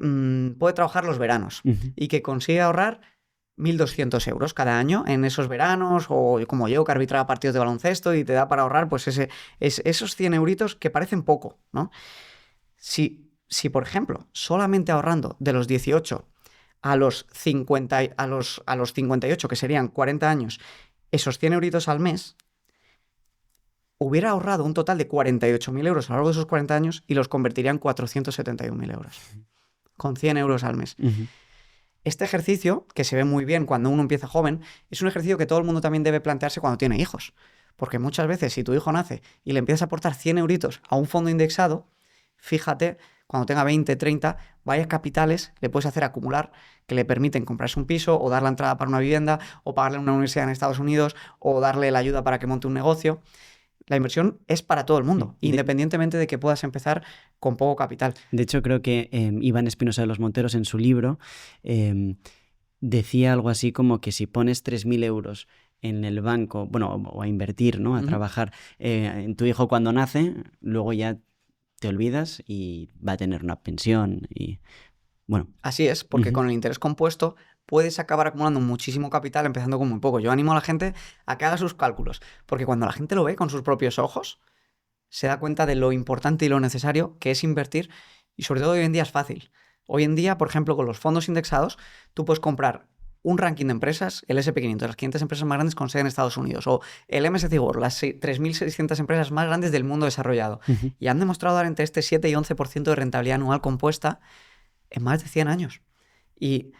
puede trabajar los veranos Ujú. y que consigue ahorrar 1.200 euros cada año en esos veranos, o como yo, que arbitraba partidos de baloncesto y te da para ahorrar pues esos 100 euritos que parecen poco, ¿no? Si, por ejemplo, solamente ahorrando de los 18 a los 50, a los 58, que serían 40 años, esos 100 euritos al mes, hubiera ahorrado un total de 48.000 euros a lo largo de esos 40 años y los convertiría en 471.000 euros, con 100 euros al mes. Ujú. Este ejercicio, que se ve muy bien cuando uno empieza joven, es un ejercicio que todo el mundo también debe plantearse cuando tiene hijos. Porque muchas veces, si tu hijo nace y le empiezas a aportar 100 euritos a un fondo indexado, fíjate, cuando tenga 20, 30, vaya capitales le puedes hacer acumular que le permiten comprarse un piso o dar la entrada para una vivienda o pagarle una universidad en Estados Unidos o darle la ayuda para que monte un negocio. La inversión es para todo el mundo, independientemente de que puedas empezar con poco capital. De hecho, creo que Iván Espinosa de los Monteros en su libro decía algo así como que si pones 3.000 euros en el banco, bueno, o a invertir, ¿no? A trabajar en tu hijo cuando nace, luego ya te olvidas y va a tener una pensión y bueno. Así es, porque con el interés compuesto puedes acabar acumulando muchísimo capital empezando con muy poco. Yo animo a la gente a que haga sus cálculos, porque cuando la gente lo ve con sus propios ojos, se da cuenta de lo importante y lo necesario que es invertir, y sobre todo hoy en día es fácil. Hoy en día, por ejemplo, con los fondos indexados, tú puedes comprar un ranking de empresas, el SP500, las 500 empresas más grandes con sede en Estados Unidos, o el MSCI World, las 3.600 empresas más grandes del mundo desarrollado, y han demostrado dar entre este 7 y 11% de rentabilidad anual compuesta en más de 100 años. Y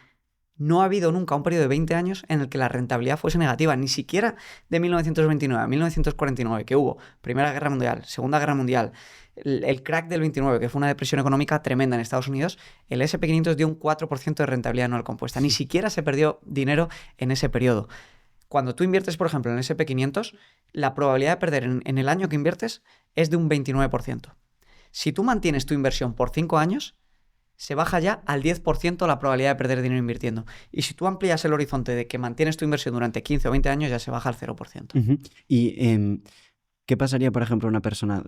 no ha habido nunca un periodo de 20 años en el que la rentabilidad fuese negativa, ni siquiera de 1929 a 1949, que hubo Primera Guerra Mundial, Segunda Guerra Mundial, el crack del 29, que fue una depresión económica tremenda en Estados Unidos. El SP500 dio un 4% de rentabilidad anual compuesta. Ni siquiera se perdió dinero en ese periodo. Cuando tú inviertes, por ejemplo, en el S&P 500, la probabilidad de perder en el año que inviertes es de un 29%. Si tú mantienes tu inversión por 5 años, se baja ya al 10% la probabilidad de perder dinero invirtiendo. Y si tú amplías el horizonte de que mantienes tu inversión durante 15 o 20 años, ya se baja al 0%. ¿Y qué pasaría, por ejemplo, una persona,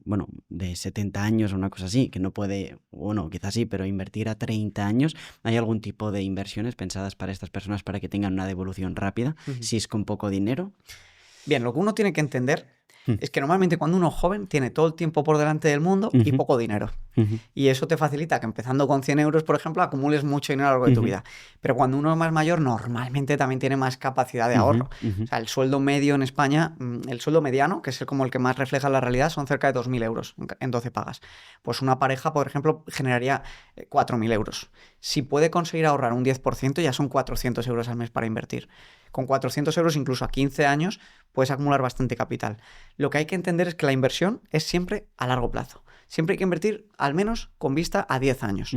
bueno, de 70 años o una cosa así, que no puede, bueno, quizás sí, pero invertir a 30 años? ¿Hay algún tipo de inversiones pensadas para estas personas para que tengan una devolución rápida, si es con poco dinero? Bien, lo que uno tiene que entender es que normalmente cuando uno es joven tiene todo el tiempo por delante del mundo y poco dinero. Y eso te facilita que empezando con 100 euros, por ejemplo, acumules mucho dinero a lo largo de tu vida. Pero cuando uno es más mayor, normalmente también tiene más capacidad de ahorro. O sea, el sueldo medio en España, el sueldo mediano, que es como el que más refleja la realidad, son cerca de 2.000 euros en 12 pagas. Pues una pareja, por ejemplo, generaría 4.000 euros. Si puede conseguir ahorrar un 10%, ya son 400 euros al mes para invertir. Con 400 euros, incluso a 15 años, puedes acumular bastante capital. Lo que hay que entender es que la inversión es siempre a largo plazo. Siempre hay que invertir al menos con vista a 10 años.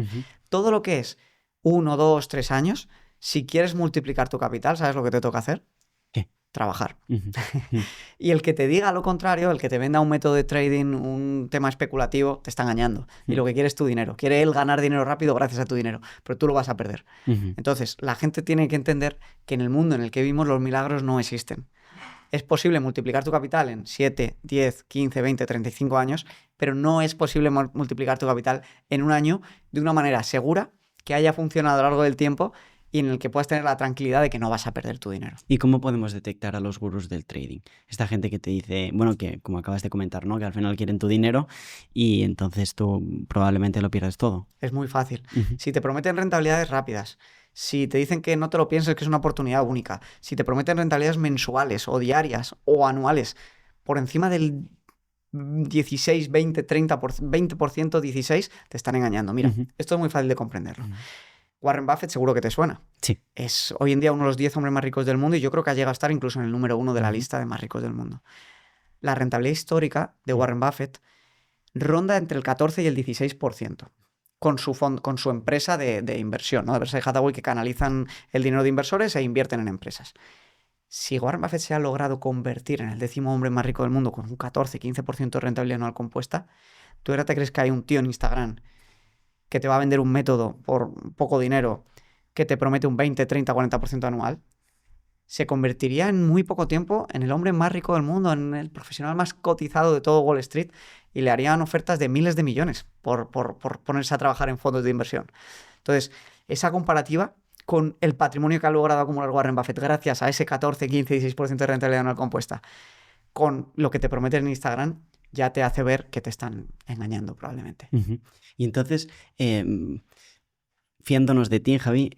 Todo lo que es 1, 2, 3 años, si quieres multiplicar tu capital, ¿sabes lo que te toca hacer? ¿Qué? Trabajar. Y el que te diga lo contrario, el que te venda un método de trading, un tema especulativo, te está engañando. Y lo que quiere es tu dinero. Quiere él ganar dinero rápido gracias a tu dinero, pero tú lo vas a perder. Entonces, la gente tiene que entender que en el mundo en el que vivimos los milagros no existen. Es posible multiplicar tu capital en 7, 10, 15, 20, 35 años, pero no es posible multiplicar tu capital en un año de una manera segura, que haya funcionado a lo largo del tiempo y en el que puedas tener la tranquilidad de que no vas a perder tu dinero. ¿Y cómo podemos detectar a los gurús del trading? Esta gente que te dice, bueno, que como acabas de comentar, ¿no? Que al final quieren tu dinero y entonces tú probablemente lo pierdes todo. Es muy fácil. Si te prometen rentabilidades rápidas, si te dicen que no te lo pienses, que es una oportunidad única, si te prometen rentabilidades mensuales o diarias o anuales por encima del 16, 20, 30%, 20%, 16%, te están engañando. Mira, esto es muy fácil de comprenderlo. Warren Buffett seguro que te suena. Sí. Es hoy en día uno de los 10 hombres más ricos del mundo y yo creo que ha llegado a estar incluso en el número 1 de la lista de más ricos del mundo. La rentabilidad histórica de Warren Buffett ronda entre el 14 y el 16%. Con su empresa de inversión, ¿no? De Berkshire Hathaway, que canalizan el dinero de inversores e invierten en empresas. Si Warren Buffett se ha logrado convertir en el 10º hombre más rico del mundo con un 14-15% de rentabilidad anual compuesta, ¿tú ahora te crees que hay un tío en Instagram que te va a vender un método por poco dinero que te promete un 20, 30, 40% anual? Se convertiría en muy poco tiempo en el hombre más rico del mundo, en el profesional más cotizado de todo Wall Street, y le harían ofertas de miles de millones por ponerse a trabajar en fondos de inversión. Entonces, esa comparativa con el patrimonio que ha logrado acumular Warren Buffett gracias a ese 14, 15, 16% de rentabilidad anual compuesta, con lo que te prometen en Instagram, ya te hace ver que te están engañando probablemente. Y entonces, fiándonos de ti, Javi,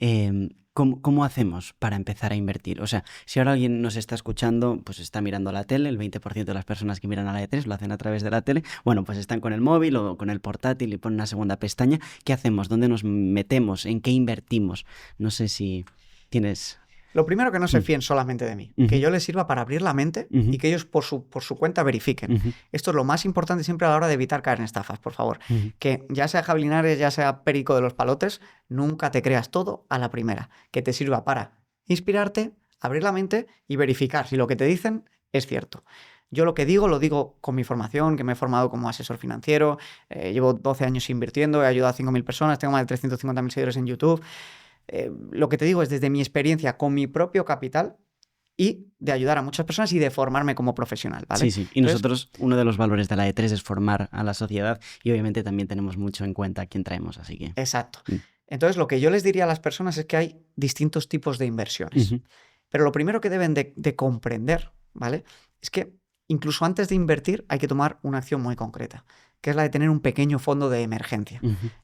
¿cómo hacemos para empezar a invertir? O sea, si ahora alguien nos está escuchando, pues está mirando la tele, el 20% de las personas que miran a la E3 lo hacen a través de la tele, bueno, pues están con el móvil o con el portátil y ponen una segunda pestaña. ¿Qué hacemos? ¿Dónde nos metemos? ¿En qué invertimos? No sé si tienes... Lo primero, que no se fíen solamente de mí, que yo les sirva para abrir la mente y que ellos por su cuenta verifiquen. Esto es lo más importante siempre a la hora de evitar caer en estafas, por favor. Que ya sea Javi Linares, ya sea Perico de los Palotes, nunca te creas todo a la primera. Que te sirva para inspirarte, abrir la mente y verificar si lo que te dicen es cierto. Yo lo que digo, lo digo con mi formación, que me he formado como asesor financiero, llevo 12 años invirtiendo, he ayudado a 5.000 personas, tengo más de 350.000 seguidores en YouTube. Lo que te digo es desde mi experiencia con mi propio capital y de ayudar a muchas personas y de formarme como profesional, ¿vale? Sí, sí. Y nosotros, uno de los valores de la E3 es formar a la sociedad y obviamente también tenemos mucho en cuenta a quién traemos, así que... Exacto. Entonces, lo que yo les diría a las personas es que hay distintos tipos de inversiones. Pero lo primero que deben de comprender, ¿vale? Es que incluso antes de invertir hay que tomar una acción muy concreta, que es la de tener un pequeño fondo de emergencia.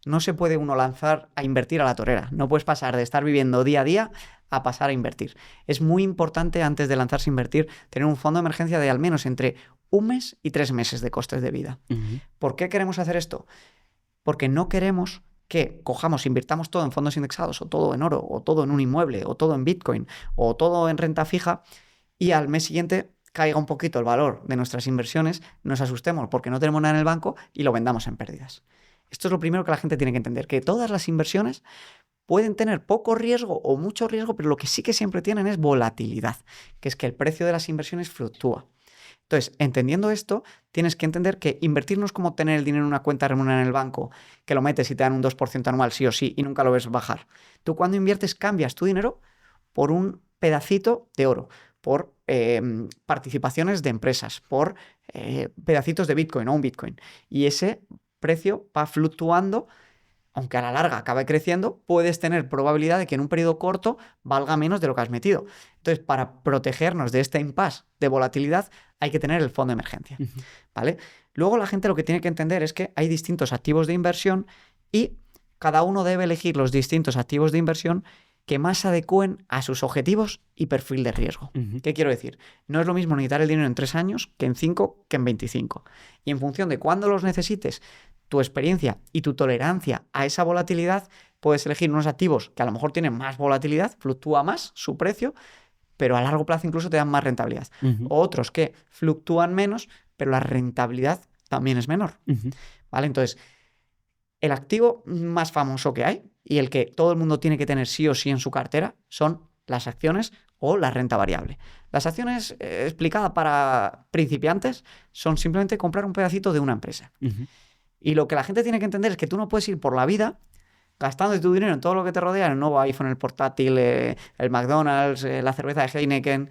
No se puede uno lanzar a invertir a la torera. No puedes pasar de estar viviendo día a día a pasar a invertir. Es muy importante, antes de lanzarse a invertir, tener un fondo de emergencia de al menos entre 1 mes y 3 meses de costes de vida. ¿Por qué queremos hacer esto? Porque no queremos que cojamos, invirtamos todo en fondos indexados, o todo en oro, o todo en un inmueble, o todo en Bitcoin, o todo en renta fija, y al mes siguiente caiga un poquito el valor de nuestras inversiones, nos asustemos porque no tenemos nada en el banco y lo vendamos en pérdidas. Esto es lo primero que la gente tiene que entender, que todas las inversiones pueden tener poco riesgo o mucho riesgo, pero lo que sí que siempre tienen es volatilidad, que es que el precio de las inversiones fluctúa. Entonces, entendiendo esto, tienes que entender que invertir no es como tener el dinero en una cuenta remunerada en el banco, que lo metes y te dan un 2% anual sí o sí y nunca lo ves bajar. Tú cuando inviertes cambias tu dinero por un pedacito de oro, por participaciones de empresas, por pedacitos de Bitcoin o un Bitcoin. Y ese precio va fluctuando. Aunque a la larga acabe creciendo, puedes tener probabilidad de que en un periodo corto valga menos de lo que has metido. Entonces, para protegernos de este impasse de volatilidad, hay que tener el fondo de emergencia, ¿vale? Luego la gente lo que tiene que entender es que hay distintos activos de inversión y cada uno debe elegir los distintos activos de inversión que más se adecúen a sus objetivos y perfil de riesgo. ¿Qué quiero decir? No es lo mismo necesitar el dinero en 3 años que en 5 que en 25. Y en función de cuándo los necesites, tu experiencia y tu tolerancia a esa volatilidad, puedes elegir unos activos que a lo mejor tienen más volatilidad, fluctúa más su precio, pero a largo plazo incluso te dan más rentabilidad. O otros que fluctúan menos, pero la rentabilidad también es menor. ¿Vale? Entonces, el activo más famoso que hay y el que todo el mundo tiene que tener sí o sí en su cartera son las acciones o la renta variable. Las acciones, explicada para principiantes, son simplemente comprar un pedacito de una empresa. Y lo que la gente tiene que entender es que tú no puedes ir por la vida gastando tu dinero en todo lo que te rodea, el nuevo iPhone, el portátil, el McDonald's, la cerveza de Heineken,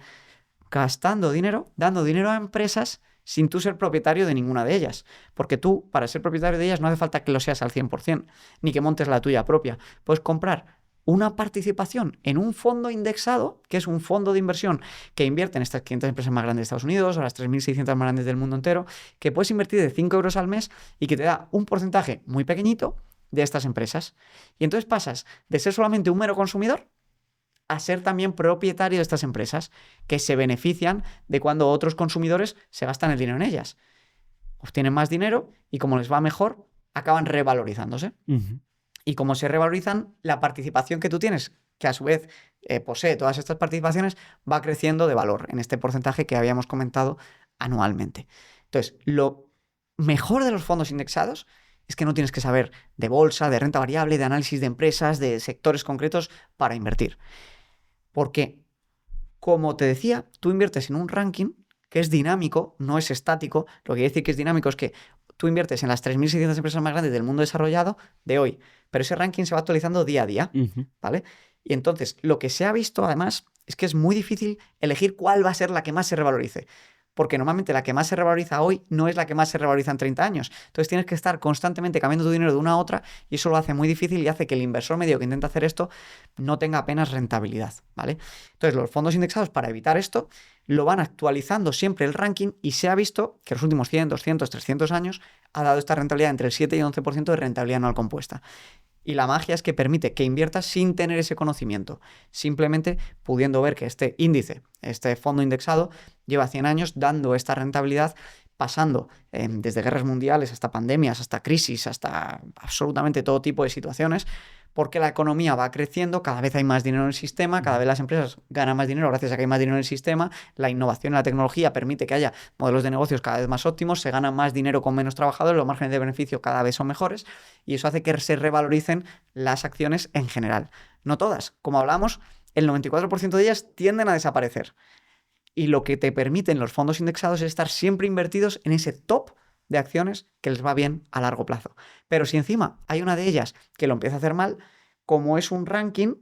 gastando dinero, dando dinero a empresas sin tú ser propietario de ninguna de ellas. Porque tú, para ser propietario de ellas, no hace falta que lo seas al 100%, ni que montes la tuya propia. Puedes comprar una participación en un fondo indexado, que es un fondo de inversión que invierte en estas 500 empresas más grandes de Estados Unidos o las 3.600 más grandes del mundo entero, que puedes invertir de 5 euros al mes y que te da un porcentaje muy pequeñito de estas empresas. Y entonces pasas de ser solamente un mero consumidor a ser también propietario de estas empresas que se benefician de cuando otros consumidores se gastan el dinero en ellas. Obtienen más dinero y como les va mejor, acaban revalorizándose. Y como se revalorizan, la participación que tú tienes, que a su vez posee todas estas participaciones, va creciendo de valor en este porcentaje que habíamos comentado anualmente. Entonces, lo mejor de los fondos indexados es que no tienes que saber de bolsa, de renta variable, de análisis de empresas, de sectores concretos para invertir. Porque, como te decía, tú inviertes en un ranking que es dinámico, no es estático. Lo que quiere decir que es dinámico es que tú inviertes en las 3.600 empresas más grandes del mundo desarrollado de hoy, pero ese ranking se va actualizando día a día, ¿vale? Y entonces, lo que se ha visto, además, es que es muy difícil elegir cuál va a ser la que más se revalorice. Porque normalmente la que más se revaloriza hoy no es la que más se revaloriza en 30 años. Entonces tienes que estar constantemente cambiando tu dinero de una a otra y eso lo hace muy difícil y hace que el inversor medio que intenta hacer esto no tenga apenas rentabilidad, ¿vale? Entonces los fondos indexados, para evitar esto, lo van actualizando siempre el ranking y se ha visto que los últimos 100, 200, 300 años ha dado esta rentabilidad entre el 7 y el 11% de rentabilidad anual compuesta. Y la magia es que permite que inviertas sin tener ese conocimiento, simplemente pudiendo ver que este índice, este fondo indexado, lleva 100 años dando esta rentabilidad, pasando desde guerras mundiales hasta pandemias, hasta crisis, hasta absolutamente todo tipo de situaciones, porque la economía va creciendo, cada vez hay más dinero en el sistema, cada vez las empresas ganan más dinero gracias a que hay más dinero en el sistema, la innovación en la tecnología permite que haya modelos de negocios cada vez más óptimos, se gana más dinero con menos trabajadores, los márgenes de beneficio cada vez son mejores y eso hace que se revaloricen las acciones en general. No todas, como hablamos, el 94% de ellas tienden a desaparecer. Y lo que te permiten los fondos indexados es estar siempre invertidos en ese top de acciones que les va bien a largo plazo. Pero si encima hay una de ellas que lo empieza a hacer mal, como es un ranking,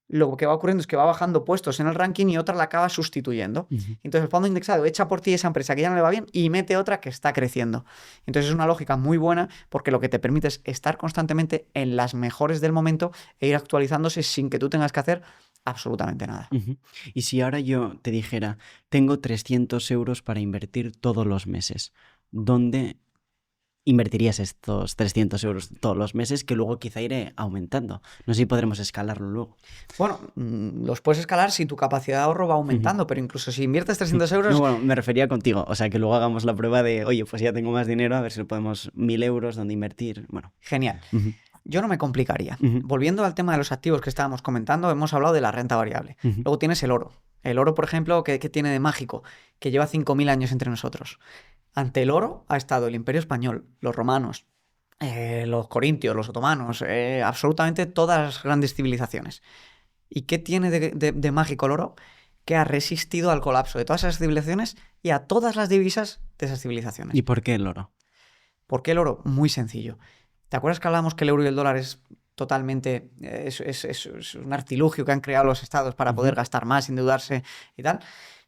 lo que va ocurriendo es que va bajando puestos en el ranking y otra la acaba sustituyendo. Entonces el fondo indexado echa por ti esa empresa que ya no le va bien y mete otra que está creciendo. Entonces es una lógica muy buena porque lo que te permite es estar constantemente en las mejores del momento e ir actualizándose sin que tú tengas que hacer absolutamente nada. Y si ahora yo te dijera, tengo 300 euros para invertir todos los meses, ¿dónde invertirías estos 300 euros todos los meses que luego quizá iré aumentando? No sé si podremos escalarlo luego. Bueno, los puedes escalar si tu capacidad de ahorro va aumentando, pero incluso si inviertes 300 euros... No, bueno, me refería contigo, o sea, que luego hagamos la prueba de, oye, pues ya tengo más dinero, a ver si podemos 1.000 euros donde invertir, bueno. Genial. Yo no me complicaría. Volviendo al tema de los activos que estábamos comentando, hemos hablado de la renta variable. Luego tienes el oro. El oro, por ejemplo, ¿qué tiene de mágico? Que lleva 5.000 años entre nosotros. Ante el oro ha estado el Imperio Español, los romanos, los corintios, los otomanos, absolutamente todas las grandes civilizaciones. ¿Y qué tiene de mágico el oro? Que ha resistido al colapso de todas esas civilizaciones y a todas las divisas de esas civilizaciones. ¿Y por qué el oro? ¿Por qué el oro? Muy sencillo. ¿Te acuerdas que hablábamos que el euro y el dólar es totalmente... es un artilugio que han creado los estados para poder gastar más, endeudarse y tal?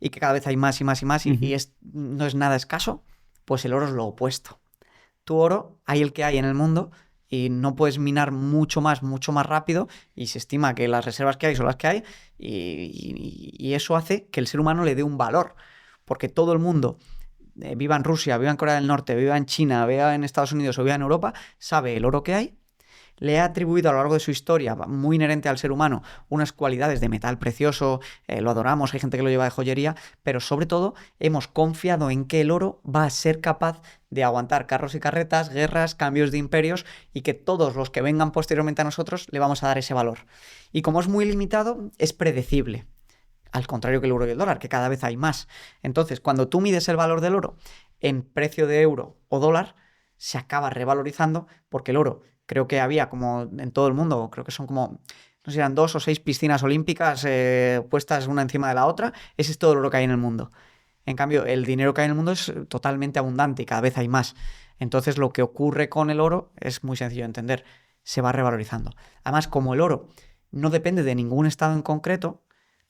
Y que cada vez hay más y más y más y no es nada escaso. Pues el oro es lo opuesto. Tu oro hay el que hay en el mundo y no puedes minar mucho más rápido y se estima que las reservas que hay son las que hay y eso hace que el ser humano le dé un valor. Porque todo el mundo... viva en Rusia, viva en Corea del Norte, viva en China, viva en Estados Unidos o viva en Europa, sabe el oro que hay, le ha atribuido a lo largo de su historia, muy inherente al ser humano, unas cualidades de metal precioso, lo adoramos, hay gente que lo lleva de joyería, pero sobre todo hemos confiado en que el oro va a ser capaz de aguantar carros y carretas, guerras, cambios de imperios y que todos los que vengan posteriormente a nosotros le vamos a dar ese valor. Y como es muy limitado, es predecible. Al contrario que el euro y el dólar, que cada vez hay más. Entonces, cuando tú mides el valor del oro en precio de euro o dólar, se acaba revalorizando porque el oro, creo que había como en todo el mundo, creo que son como, no sé si eran 2 o 6 piscinas olímpicas puestas una encima de la otra, ese es todo el oro que hay en el mundo. En cambio, el dinero que hay en el mundo es totalmente abundante y cada vez hay más. Entonces, lo que ocurre con el oro es muy sencillo de entender, se va revalorizando. Además, como el oro no depende de ningún estado en concreto,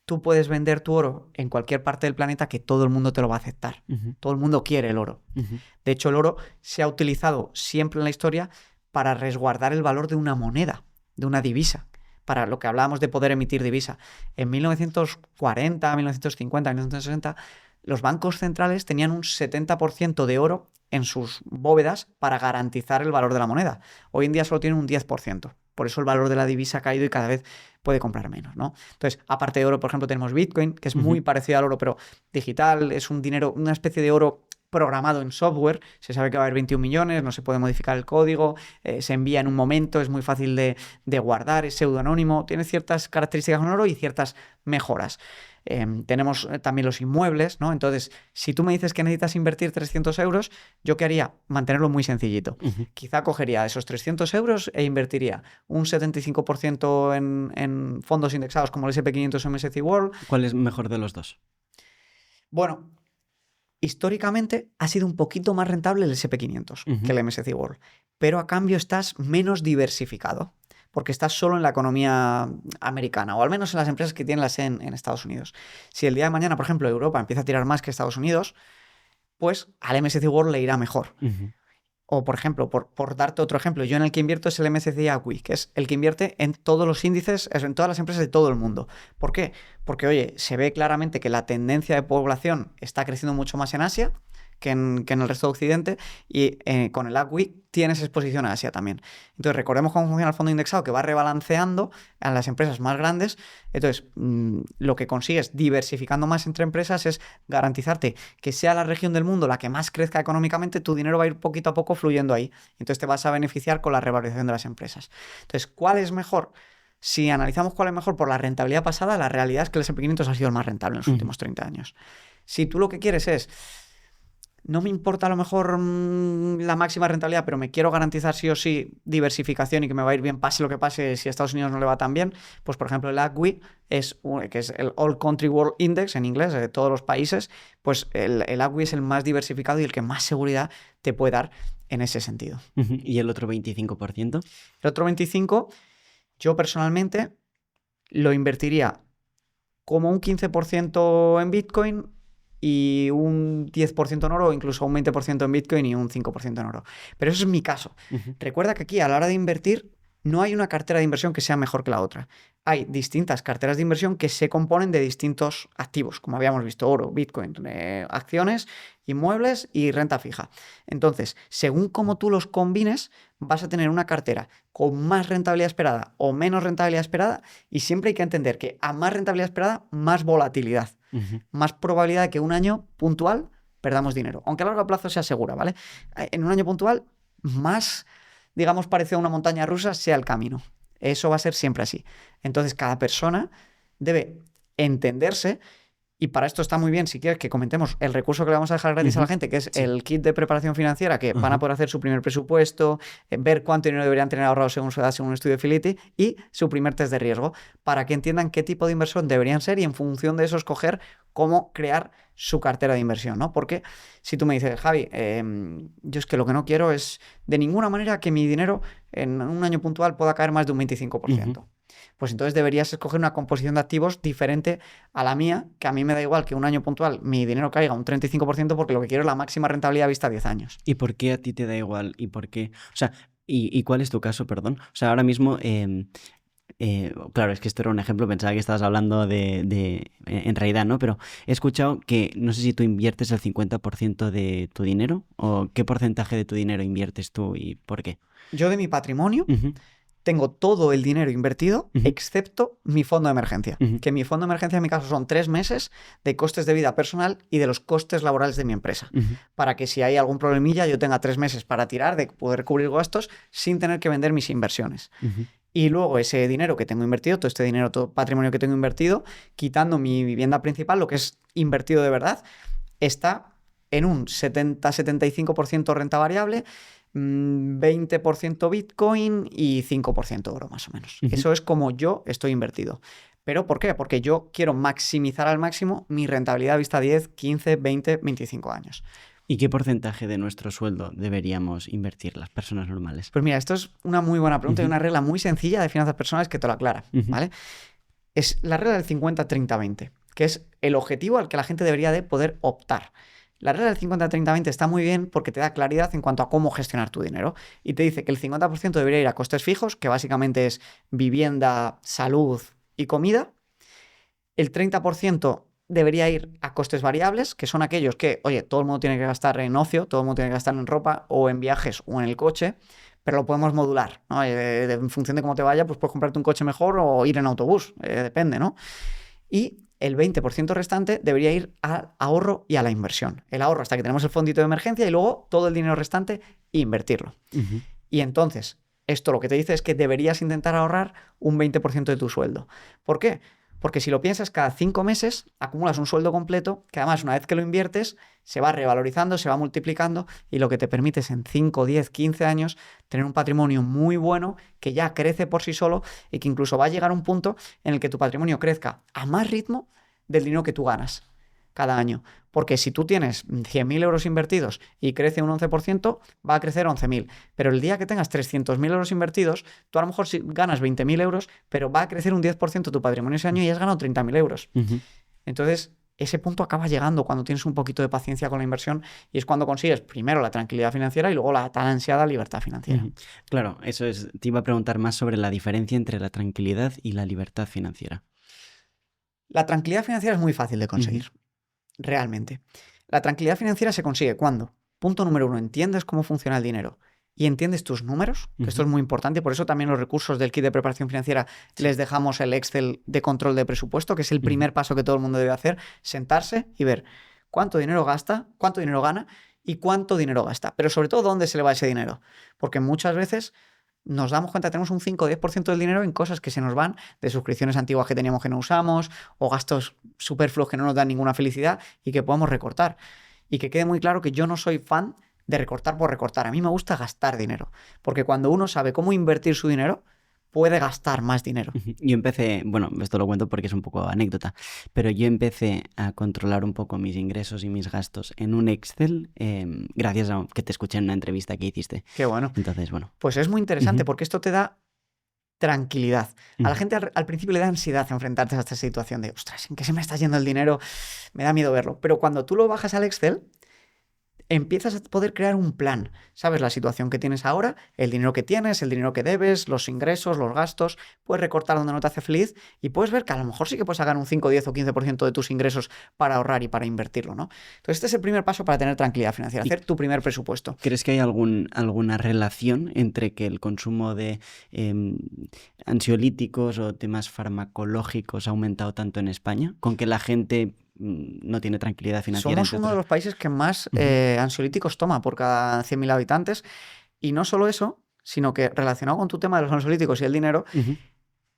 tú puedes vender tu oro en cualquier parte del planeta que todo el mundo te lo va a aceptar. Todo el mundo quiere el oro. De hecho, el oro se ha utilizado siempre en la historia para resguardar el valor de una moneda, de una divisa, para lo que hablábamos de poder emitir divisa. En 1940, 1950, 1960, los bancos centrales tenían un 70% de oro en sus bóvedas para garantizar el valor de la moneda. Hoy en día solo tienen un 10%. Por eso el valor de la divisa ha caído y cada vez puede comprar menos, ¿no? Entonces, aparte de oro, por ejemplo, tenemos Bitcoin, que es muy parecido al oro, pero digital, es un dinero, una especie de oro programado en software. Se sabe que va a haber 21 millones, no se puede modificar el código, se envía en un momento, es muy fácil de guardar, es pseudoanónimo, tiene ciertas características con oro y ciertas mejoras. Tenemos también los inmuebles, ¿no? Entonces, si tú me dices que necesitas invertir 300 euros, ¿yo qué haría? Mantenerlo muy sencillito. Quizá cogería esos 300 euros e invertiría un 75% en fondos indexados como el S&P 500 o MSCI World. ¿Cuál es mejor de los dos? Bueno, históricamente ha sido un poquito más rentable el S&P 500 que el MSCI World, pero a cambio estás menos diversificado. Porque estás solo en la economía americana, o al menos en las empresas que tienen la sede en Estados Unidos. Si el día de mañana, por ejemplo, Europa empieza a tirar más que Estados Unidos, pues al MSCI World le irá mejor. O, por ejemplo, por darte otro ejemplo, yo en el que invierto es el MSCI ACWI, que es el que invierte en todos los índices, en todas las empresas de todo el mundo. ¿Por qué? Porque, oye, se ve claramente que la tendencia de población está creciendo mucho más en Asia que en el resto de Occidente y con el ACWI tienes exposición a Asia también. Entonces recordemos cómo funciona el fondo indexado, que va rebalanceando a las empresas más grandes. Entonces lo que consigues diversificando más entre empresas es garantizarte que sea la región del mundo la que más crezca económicamente, tu dinero va a ir poquito a poco fluyendo ahí. Entonces te vas a beneficiar con la revalorización de las empresas. Entonces, ¿cuál es mejor? Si analizamos cuál es mejor por la rentabilidad pasada, la realidad es que el S&P 500 ha sido el más rentable en los últimos 30 años. Si tú lo que quieres es... No me importa a lo mejor la máxima rentabilidad, pero me quiero garantizar sí o sí diversificación y que me va a ir bien pase lo que pase si a Estados Unidos no le va tan bien, pues por ejemplo el ACWI, que es el All Country World Index en inglés, de todos los países, pues el ACWI es el más diversificado y el que más seguridad te puede dar en ese sentido. ¿Y el otro 25%? El otro 25%, yo personalmente lo invertiría como un 15% en Bitcoin y un 10% en oro, o incluso un 20% en Bitcoin y un 5% en oro. Pero eso es mi caso. Recuerda que aquí, a la hora de invertir, no hay una cartera de inversión que sea mejor que la otra. Hay distintas carteras de inversión que se componen de distintos activos, como habíamos visto, oro, Bitcoin, acciones, inmuebles y renta fija. Entonces, según cómo tú los combines, vas a tener una cartera con más rentabilidad esperada o menos rentabilidad esperada, y siempre hay que entender que a más rentabilidad esperada, más volatilidad, más probabilidad de que un año puntual perdamos dinero, aunque a largo plazo sea segura, ¿vale? En un año puntual, más, digamos, parecido a una montaña rusa sea el camino. Eso va a ser siempre así. Entonces, cada persona debe entenderse Y para esto está muy bien, si quieres, que comentemos el recurso que le vamos a dejar gratis a la gente, que es el kit de preparación financiera, que van a poder hacer su primer presupuesto, ver cuánto dinero deberían tener ahorrado según su edad, según un estudio de Fidelity, y su primer test de riesgo, para que entiendan qué tipo de inversión deberían ser y en función de eso escoger cómo crear su cartera de inversión, ¿no? Porque si tú me dices, Javi, yo es que lo que no quiero es de ninguna manera que mi dinero en un año puntual pueda caer más de un 25%. Pues entonces deberías escoger una composición de activos diferente a la mía, que a mí me da igual que un año puntual mi dinero caiga un 35% porque lo que quiero es la máxima rentabilidad vista a 10 años. ¿Y por qué a ti te da igual? ¿Y por qué? O sea, ¿y cuál es tu caso, perdón? O sea, ahora mismo, claro, es que esto era un ejemplo, pensaba que estabas hablando en realidad, ¿no? Pero he escuchado que, no sé si tú inviertes el 50% de tu dinero o qué porcentaje de tu dinero inviertes tú y por qué. Yo de mi patrimonio... Ujú. Tengo todo el dinero invertido, excepto mi fondo de emergencia. Que mi fondo de emergencia en mi caso son 3 meses de costes de vida personal y de los costes laborales de mi empresa. Para que si hay algún problemilla yo tenga 3 meses para tirar, de poder cubrir gastos sin tener que vender mis inversiones. Y luego ese dinero que tengo invertido, todo este dinero, todo patrimonio que tengo invertido, quitando mi vivienda principal, lo que es invertido de verdad, está en un 70-75% renta variable, 20% Bitcoin y 5% oro, más o menos. Eso es como yo estoy invertido. ¿Pero por qué? Porque yo quiero maximizar al máximo mi rentabilidad vista a 10, 15, 20, 25 años. ¿Y qué porcentaje de nuestro sueldo deberíamos invertir las personas normales? Pues mira, esto es una muy buena pregunta y una regla muy sencilla de finanzas personales que te lo aclara, ¿vale? Es la regla del 50-30-20, que es el objetivo al que la gente debería de poder optar. La regla del 50-30-20 está muy bien porque te da claridad en cuanto a cómo gestionar tu dinero y te dice que el 50% debería ir a costes fijos, que básicamente es vivienda, salud y comida. El 30% debería ir a costes variables, que son aquellos que, oye, todo el mundo tiene que gastar en ocio, todo el mundo tiene que gastar en ropa o en viajes o en el coche, pero lo podemos modular, ¿no? En función de cómo te vaya, pues puedes comprarte un coche mejor o ir en autobús, depende, ¿no? Y el 20% restante debería ir al ahorro y a la inversión. El ahorro hasta que tenemos el fondito de emergencia y luego todo el dinero restante invertirlo. Y entonces, esto lo que te dice es que deberías intentar ahorrar un 20% de tu sueldo. ¿Por qué? Porque si lo piensas, cada 5 meses acumulas un sueldo completo que además una vez que lo inviertes se va revalorizando, se va multiplicando y lo que te permite es en 5, 10, 15 años tener un patrimonio muy bueno que ya crece por sí solo y que incluso va a llegar a un punto en el que tu patrimonio crezca a más ritmo del dinero que tú ganas cada año. Porque si tú tienes 100.000 euros invertidos y crece un 11%, va a crecer 11.000. Pero el día que tengas 300.000 euros invertidos, tú a lo mejor ganas 20.000 euros, pero va a crecer un 10% tu patrimonio ese año y has ganado 30.000 euros. Entonces, ese punto acaba llegando cuando tienes un poquito de paciencia con la inversión y es cuando consigues primero la tranquilidad financiera y luego la tan ansiada libertad financiera. Claro, eso es. Te iba a preguntar más sobre la diferencia entre la tranquilidad y la libertad financiera. La tranquilidad financiera es muy fácil de conseguir. Realmente. La tranquilidad financiera se consigue cuando, punto número 1, entiendes cómo funciona el dinero y entiendes tus números, que esto es muy importante, por eso también los recursos del kit de preparación financiera les dejamos el Excel de control de presupuesto, que es el primer paso que todo el mundo debe hacer, sentarse y ver cuánto dinero gasta, cuánto dinero gana y cuánto dinero gasta, pero sobre todo dónde se le va ese dinero, porque muchas veces nos damos cuenta que tenemos un 5 o 10% del dinero en cosas que se nos van, de suscripciones antiguas que teníamos que no usamos, o gastos superfluos que no nos dan ninguna felicidad y que podemos recortar. Y que quede muy claro que yo no soy fan de recortar por recortar. A mí me gusta gastar dinero, porque cuando uno sabe cómo invertir su dinero, puede gastar más dinero. Yo empecé, bueno, esto lo cuento porque es un poco anécdota, pero yo empecé a controlar un poco mis ingresos y mis gastos en un Excel gracias a que te escuché en una entrevista que hiciste. Qué bueno. Entonces, bueno. Pues es muy interesante porque esto te da tranquilidad. A la gente al principio le da ansiedad enfrentarse a esta situación de, ostras, ¿en qué se me está yendo el dinero? Me da miedo verlo. Pero cuando tú lo bajas al Excel, empiezas a poder crear un plan. Sabes la situación que tienes ahora, el dinero que tienes, el dinero que debes, los ingresos, los gastos. Puedes recortar donde no te hace feliz y puedes ver que a lo mejor sí que puedes sacar un 5, 10 o 15% de tus ingresos para ahorrar y para invertirlo, ¿no? Entonces este es el primer paso para tener tranquilidad financiera, hacer tu primer presupuesto. ¿Crees que hay alguna relación entre que el consumo de ansiolíticos o temas farmacológicos ha aumentado tanto en España con que la gente no tiene tranquilidad financiera? Somos uno de los países que más ansiolíticos toma por cada 100.000 habitantes. Y no solo eso, sino que relacionado con tu tema de los ansiolíticos y el dinero,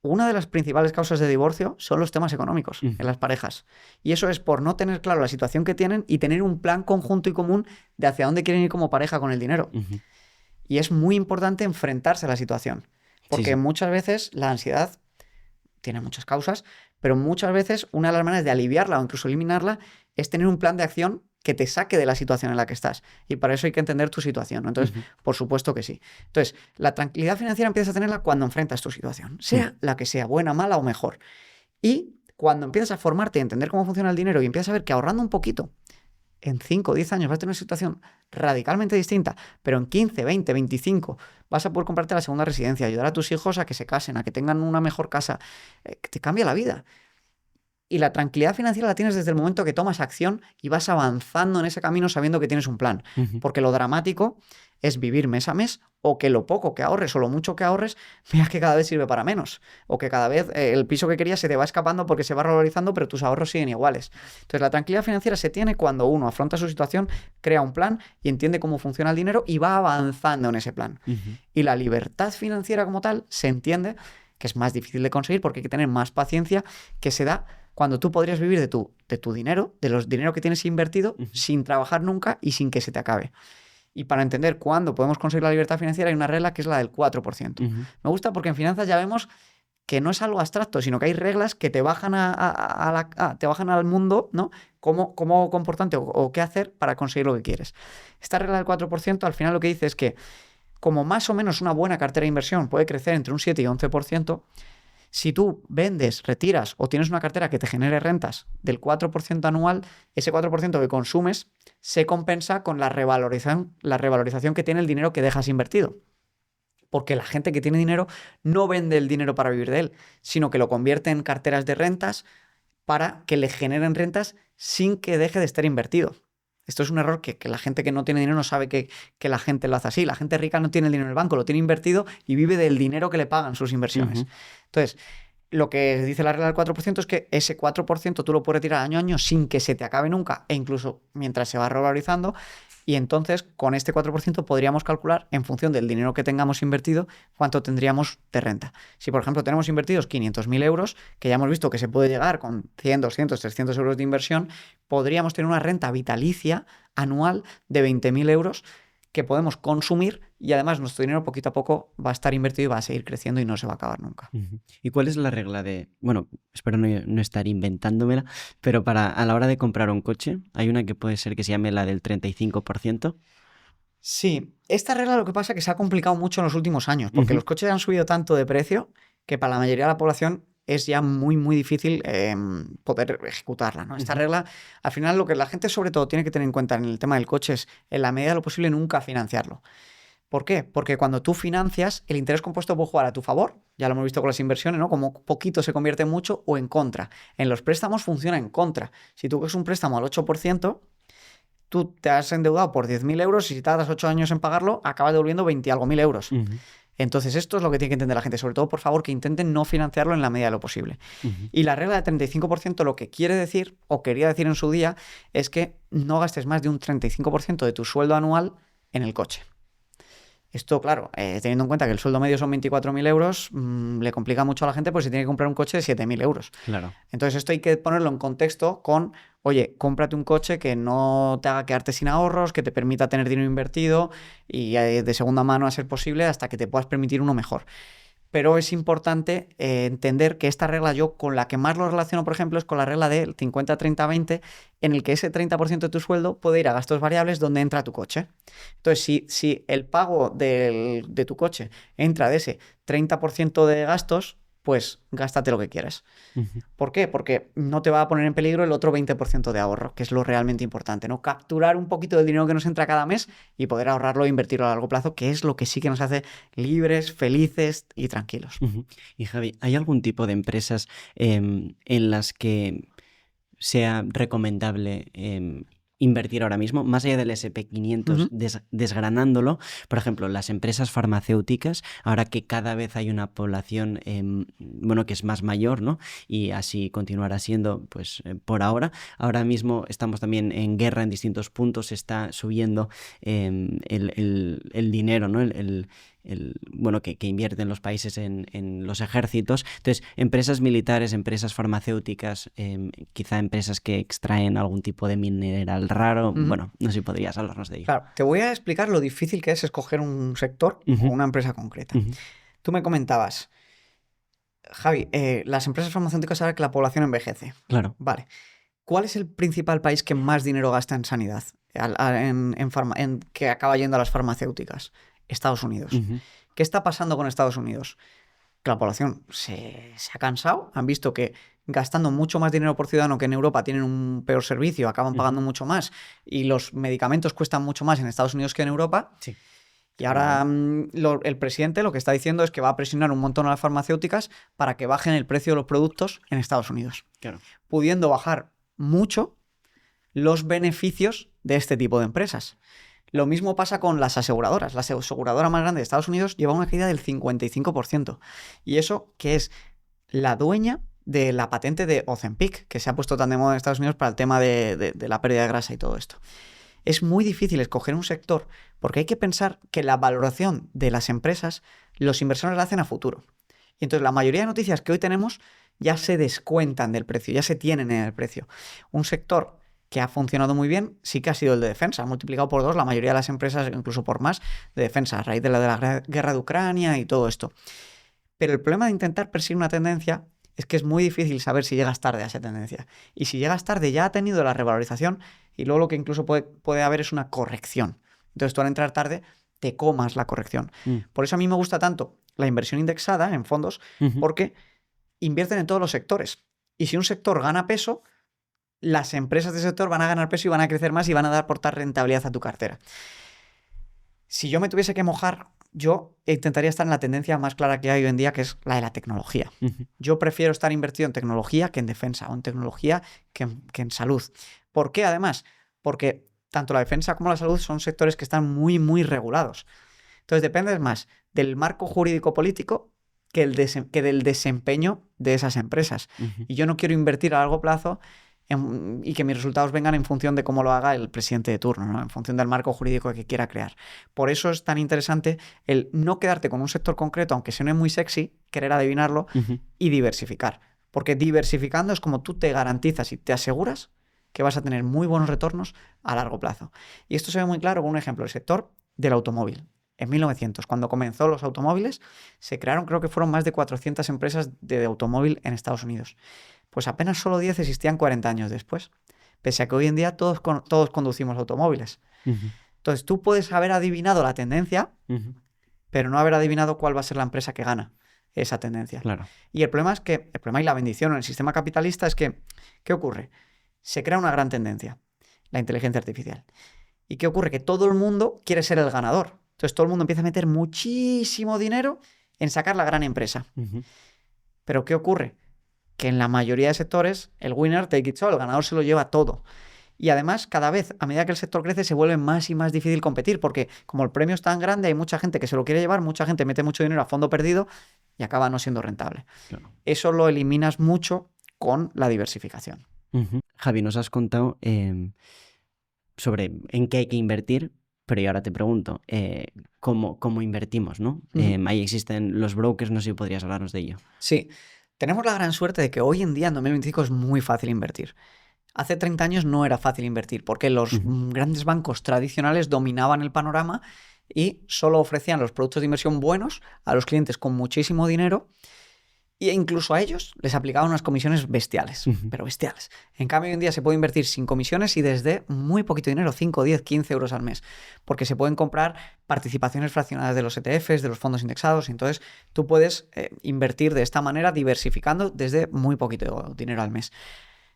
una de las principales causas de divorcio son los temas económicos en las parejas. Y eso es por no tener claro la situación que tienen y tener un plan conjunto y común de hacia dónde quieren ir como pareja con el dinero. Y es muy importante enfrentarse a la situación. Porque muchas veces la ansiedad tiene muchas causas, pero muchas veces una de las maneras de aliviarla o incluso eliminarla es tener un plan de acción que te saque de la situación en la que estás. Y para eso hay que entender tu situación, ¿no? Entonces, por supuesto que sí. Entonces, la tranquilidad financiera empiezas a tenerla cuando enfrentas tu situación, sea la que sea, buena, mala o mejor. Y cuando empiezas a formarte y a entender cómo funciona el dinero y empiezas a ver que ahorrando un poquito, en 5 o 10 años vas a tener una situación radicalmente distinta, pero en 15, 20, 25 vas a poder comprarte la segunda residencia, ayudar a tus hijos a que se casen, a que tengan una mejor casa, que te cambia la vida. Y la tranquilidad financiera la tienes desde el momento que tomas acción y vas avanzando en ese camino sabiendo que tienes un plan. Porque lo dramático es vivir mes a mes o que lo poco que ahorres o lo mucho que ahorres veas que cada vez sirve para menos. O que cada vez el piso que querías se te va escapando porque se va revalorizando, pero tus ahorros siguen iguales. Entonces la tranquilidad financiera se tiene cuando uno afronta su situación, crea un plan y entiende cómo funciona el dinero y va avanzando en ese plan. Y la libertad financiera como tal se entiende que es más difícil de conseguir porque hay que tener más paciencia, que se da cuando tú podrías vivir de tu dinero, de los dinero que tienes invertido, sin trabajar nunca y sin que se te acabe. Y para entender cuándo podemos conseguir la libertad financiera hay una regla que es la del 4%. Me gusta porque en finanzas ya vemos que no es algo abstracto, sino que hay reglas que te bajan, te bajan al mundo, ¿no? Cómo comportarte o qué hacer para conseguir lo que quieres. Esta regla del 4% al final lo que dice es que como más o menos una buena cartera de inversión puede crecer entre un 7 y 11%, si tú vendes, retiras o tienes una cartera que te genere rentas del 4% anual, ese 4% que consumes se compensa con la revalorización que tiene el dinero que dejas invertido. Porque la gente que tiene dinero no vende el dinero para vivir de él, sino que lo convierte en carteras de rentas para que le generen rentas sin que deje de estar invertido. Esto es un error que la gente que no tiene dinero no sabe que la gente lo hace así. La gente rica no tiene el dinero en el banco, lo tiene invertido y vive del dinero que le pagan sus inversiones. Entonces, lo que dice la regla del 4% es que ese 4% tú lo puedes retirar año a año sin que se te acabe nunca e incluso mientras se va revalorizando. Y entonces, con este 4% podríamos calcular, en función del dinero que tengamos invertido, cuánto tendríamos de renta. Si, por ejemplo, tenemos invertidos 500.000 euros, que ya hemos visto que se puede llegar con 100, 200, 300 euros de inversión, podríamos tener una renta vitalicia anual de 20.000 euros que podemos consumir y además nuestro dinero poquito a poco va a estar invertido y va a seguir creciendo y no se va a acabar nunca. ¿Y cuál es la regla de, bueno, espero no estar inventándomela, pero a la hora de comprar un coche, hay una que puede ser que se llame la del 35%? Sí, esta regla lo que pasa es que se ha complicado mucho en los últimos años, porque los coches han subido tanto de precio que para la mayoría de la población es ya muy, muy difícil poder ejecutarla, ¿no? Esta regla, al final, lo que la gente sobre todo tiene que tener en cuenta en el tema del coche es, en la medida de lo posible, nunca financiarlo. ¿Por qué? Porque cuando tú financias, el interés compuesto puede jugar a tu favor, ya lo hemos visto con las inversiones, ¿no? Como poquito se convierte en mucho o en contra. En los préstamos funciona en contra. Si tú coges un préstamo al 8%, tú te has endeudado por 10.000 euros y si tardas 8 años en pagarlo, acabas devolviendo 20 y algo mil euros. Entonces, esto es lo que tiene que entender la gente. Sobre todo, por favor, que intenten no financiarlo en la medida de lo posible. Y la regla de 35% lo que quiere decir, o quería decir en su día, es que no gastes más de un 35% de tu sueldo anual en el coche. Esto, claro, teniendo en cuenta que el sueldo medio son 24.000 euros, le complica mucho a la gente porque se tiene que comprar un coche de 7.000 euros. Claro. Entonces esto hay que ponerlo en contexto con, oye, cómprate un coche que no te haga quedarte sin ahorros, que te permita tener dinero invertido y de segunda mano a ser posible hasta que te puedas permitir uno mejor. Pero es importante entender que esta regla yo con la que más lo relaciono, por ejemplo, es con la regla del 50-30-20, en el que ese 30% de tu sueldo puede ir a gastos variables donde entra tu coche. Entonces, si el pago de tu coche entra de ese 30% de gastos, pues gástate lo que quieras. ¿Por qué? Porque no te va a poner en peligro el otro 20% de ahorro, que es lo realmente importante, ¿no? Capturar un poquito del dinero que nos entra cada mes y poder ahorrarlo e invertirlo a largo plazo, que es lo que sí que nos hace libres, felices y tranquilos. Y Javi, ¿hay algún tipo de empresas en las que sea recomendable invertir ahora mismo, más allá del SP500, desgranándolo? Por ejemplo, las empresas farmacéuticas, ahora que cada vez hay una población que es más mayor, ¿no? Y así continuará siendo pues por ahora. Ahora mismo estamos también en guerra en distintos puntos, está subiendo el dinero, ¿no? bueno, que invierten los países en los ejércitos. Entonces, empresas militares, empresas farmacéuticas, quizá empresas que extraen algún tipo de mineral raro. Bueno, no sé si podrías hablarnos de ello. Claro, te voy a explicar lo difícil que es escoger un sector o una empresa concreta. Tú me comentabas, Javi, las empresas farmacéuticas saben que la población envejece. Claro. Vale. ¿Cuál es el principal país que más dinero gasta en sanidad? Que acaba yendo a las farmacéuticas. Estados Unidos. ¿Qué está pasando con Estados Unidos? Que la población se ha cansado, han visto que gastando mucho más dinero por ciudadano que en Europa tienen un peor servicio, acaban pagando mucho más y los medicamentos cuestan mucho más en Estados Unidos que en Europa. Sí. Y ahora el presidente lo que está diciendo es que va a presionar un montón a las farmacéuticas para que bajen el precio de los productos en Estados Unidos, Claro. pudiendo bajar mucho los beneficios de este tipo de empresas. Lo mismo pasa con las aseguradoras. La aseguradora más grande de Estados Unidos lleva una caída del 55%. Y eso que es la dueña de la patente de Ozempic, que se ha puesto tan de moda en Estados Unidos para el tema de la pérdida de grasa y todo esto. Es muy difícil escoger un sector porque hay que pensar que la valoración de las empresas los inversores la hacen a futuro. Y entonces la mayoría de noticias que hoy tenemos ya se descuentan del precio, ya se tienen en el precio. Un sector que ha funcionado muy bien sí que ha sido el de defensa. Ha multiplicado por 2 la mayoría de las empresas, incluso por más, de defensa, a raíz de la guerra de Ucrania y todo esto. Pero el problema de intentar perseguir una tendencia es que es muy difícil saber si llegas tarde a esa tendencia. Y si llegas tarde ya ha tenido la revalorización y luego lo que incluso puede haber es una corrección. Entonces tú al entrar tarde te comas la corrección. Por eso a mí me gusta tanto la inversión indexada en fondos, porque invierten en todos los sectores. Y si un sector gana peso, las empresas del sector van a ganar peso y van a crecer más y van a aportar rentabilidad a tu cartera. Si yo me tuviese que mojar, yo intentaría estar en la tendencia más clara que hay hoy en día, que es la de la tecnología. Yo prefiero estar invertido en tecnología que en defensa, o en tecnología que en salud. ¿Por qué, además? Porque tanto la defensa como la salud son sectores que están muy, muy regulados. Entonces dependes más del marco jurídico político que del desempeño de esas empresas. Y yo no quiero invertir a largo plazo y que mis resultados vengan en función de cómo lo haga el presidente de turno, ¿no? En función del marco jurídico que quiera crear. Por eso es tan interesante el no quedarte con un sector concreto, aunque suene muy sexy, querer adivinarlo y diversificar. Porque diversificando es como tú te garantizas y te aseguras que vas a tener muy buenos retornos a largo plazo. Y esto se ve muy claro con un ejemplo, el sector del automóvil. En 1900, cuando comenzó los automóviles, se crearon, creo que fueron más de 400 empresas de automóvil en Estados Unidos. Pues apenas solo 10 existían 40 años después. Pese a que hoy en día todos conducimos automóviles. Entonces tú puedes haber adivinado la tendencia, pero no haber adivinado cuál va a ser la empresa que gana esa tendencia. Claro. Y el problema y la bendición en el sistema capitalista es que, ¿qué ocurre? Se crea una gran tendencia, la inteligencia artificial. ¿Y qué ocurre? Que todo el mundo quiere ser el ganador. Entonces todo el mundo empieza a meter muchísimo dinero en sacar la gran empresa. Pero ¿qué ocurre? Que en la mayoría de sectores el winner take it all, el ganador se lo lleva todo. Y además, cada vez, a medida que el sector crece, se vuelve más y más difícil competir, porque como el premio es tan grande, hay mucha gente que se lo quiere llevar, mucha gente mete mucho dinero a fondo perdido y acaba no siendo rentable. Claro. Eso lo eliminas mucho con la diversificación. Javi, nos has contado sobre en qué hay que invertir, pero yo ahora te pregunto, ¿cómo invertimos, ¿no? Ahí existen los brokers, no sé si podrías hablarnos de ello. Sí. Tenemos la gran suerte de que hoy en día, en 2025, es muy fácil invertir. Hace 30 años no era fácil invertir porque los grandes bancos tradicionales dominaban el panorama y solo ofrecían los productos de inversión buenos a los clientes con muchísimo dinero e incluso a ellos les aplicaban unas comisiones bestiales, pero bestiales. En cambio, hoy en día se puede invertir sin comisiones y desde muy poquito dinero, 5, 10, 15 euros al mes, porque se pueden comprar participaciones fraccionadas de los ETFs, de los fondos indexados, y entonces tú puedes invertir de esta manera diversificando desde muy poquito dinero al mes.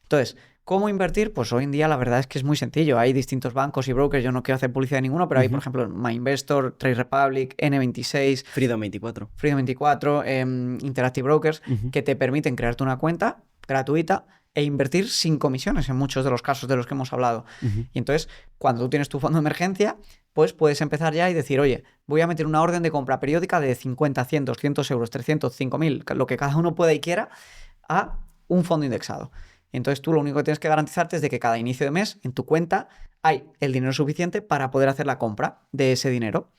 Entonces, ¿cómo invertir? Pues hoy en día la verdad es que es muy sencillo. Hay distintos bancos y brokers, yo no quiero hacer publicidad de ninguno, pero hay, por ejemplo, MyInvestor, Trade Republic, N26, Freedom24, Interactive Brokers, que te permiten crearte una cuenta gratuita e invertir sin comisiones en muchos de los casos de los que hemos hablado. Y entonces, cuando tú tienes tu fondo de emergencia, pues puedes empezar ya y decir, oye, voy a meter una orden de compra periódica de 50, 100, 200 euros, 300, 5.000, lo que cada uno pueda y quiera, a un fondo indexado. Entonces tú lo único que tienes que garantizarte es de que cada inicio de mes en tu cuenta hay el dinero suficiente para poder hacer la compra de ese dinero.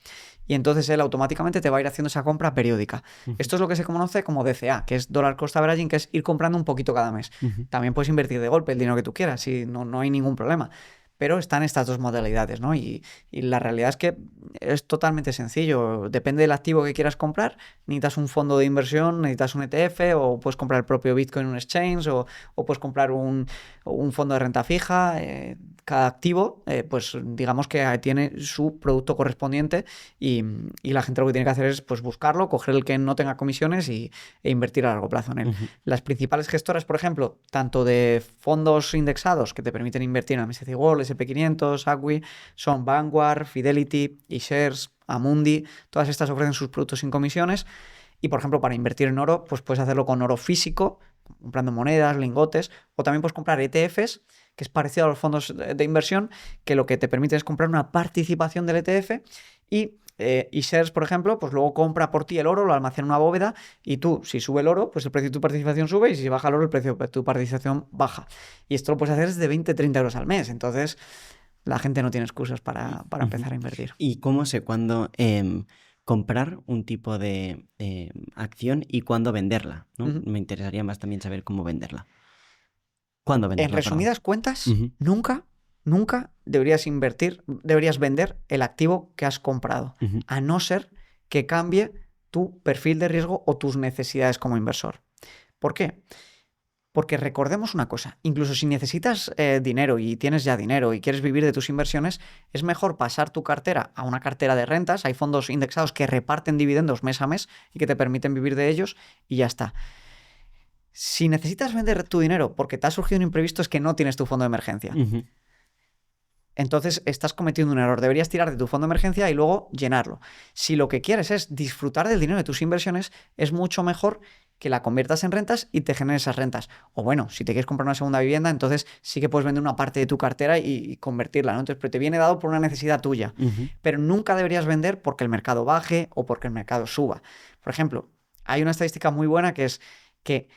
y entonces él automáticamente te va a ir haciendo esa compra periódica. Ujú. Esto es lo que se conoce como DCA, que es Dollar Cost Averaging, que es ir comprando un poquito cada mes. Ujú. También puedes invertir de golpe el dinero que tú quieras, y no hay ningún problema. Pero están estas dos modalidades, ¿no? Y la realidad es que es totalmente sencillo. Depende del activo que quieras comprar. Necesitas un fondo de inversión, necesitas un ETF, o puedes comprar el propio Bitcoin en un exchange, o puedes comprar un fondo de renta fija. Cada activo, pues digamos que tiene su producto correspondiente, y la gente lo que tiene que hacer es pues buscarlo, coger el que no tenga comisiones e invertir a largo plazo en él. Ujú. Las principales gestoras, por ejemplo, tanto de fondos indexados que te permiten invertir en el MSCI World, S&P 500, ACWI, son Vanguard, Fidelity, eShares, Amundi. Todas estas ofrecen sus productos sin comisiones. Y, por ejemplo, para invertir en oro, pues puedes hacerlo con oro físico, comprando monedas, lingotes, o también puedes comprar ETFs, que es parecido a los fondos de inversión, que lo que te permite es comprar una participación del ETF, y eShares, por ejemplo, pues luego compra por ti el oro, lo almacena en una bóveda, y tú, si sube el oro, pues el precio de tu participación sube, y si baja el oro, el precio de tu participación baja. Y esto lo puedes hacer desde 20-30 euros al mes. Entonces, la gente no tiene excusas para empezar a invertir. ¿Y cómo sé cuándo comprar un tipo de acción y cuándo venderla, ¿no? Ujú. Me interesaría más también saber cómo venderla. ¿Cuándo venderla? En resumidas cuentas, Ujú. nunca deberías vender el activo que has comprado, Ujú. a no ser que cambie tu perfil de riesgo o tus necesidades como inversor. ¿Por qué? Porque recordemos una cosa, incluso si necesitas dinero y tienes ya dinero y quieres vivir de tus inversiones, es mejor pasar tu cartera a una cartera de rentas. Hay fondos indexados que reparten dividendos mes a mes y que te permiten vivir de ellos, y ya está. Si necesitas vender tu dinero porque te ha surgido un imprevisto, es que no tienes tu fondo de emergencia. Ujú. Entonces estás cometiendo un error. Deberías tirar de tu fondo de emergencia y luego llenarlo. Si lo que quieres es disfrutar del dinero de tus inversiones, es mucho mejor que la conviertas en rentas y te genere esas rentas. O bueno, si te quieres comprar una segunda vivienda, entonces sí que puedes vender una parte de tu cartera y convertirla, ¿no? Entonces, pero te viene dado por una necesidad tuya. Ujú. Pero nunca deberías vender porque el mercado baje o porque el mercado suba. Por ejemplo, hay una estadística muy buena que es que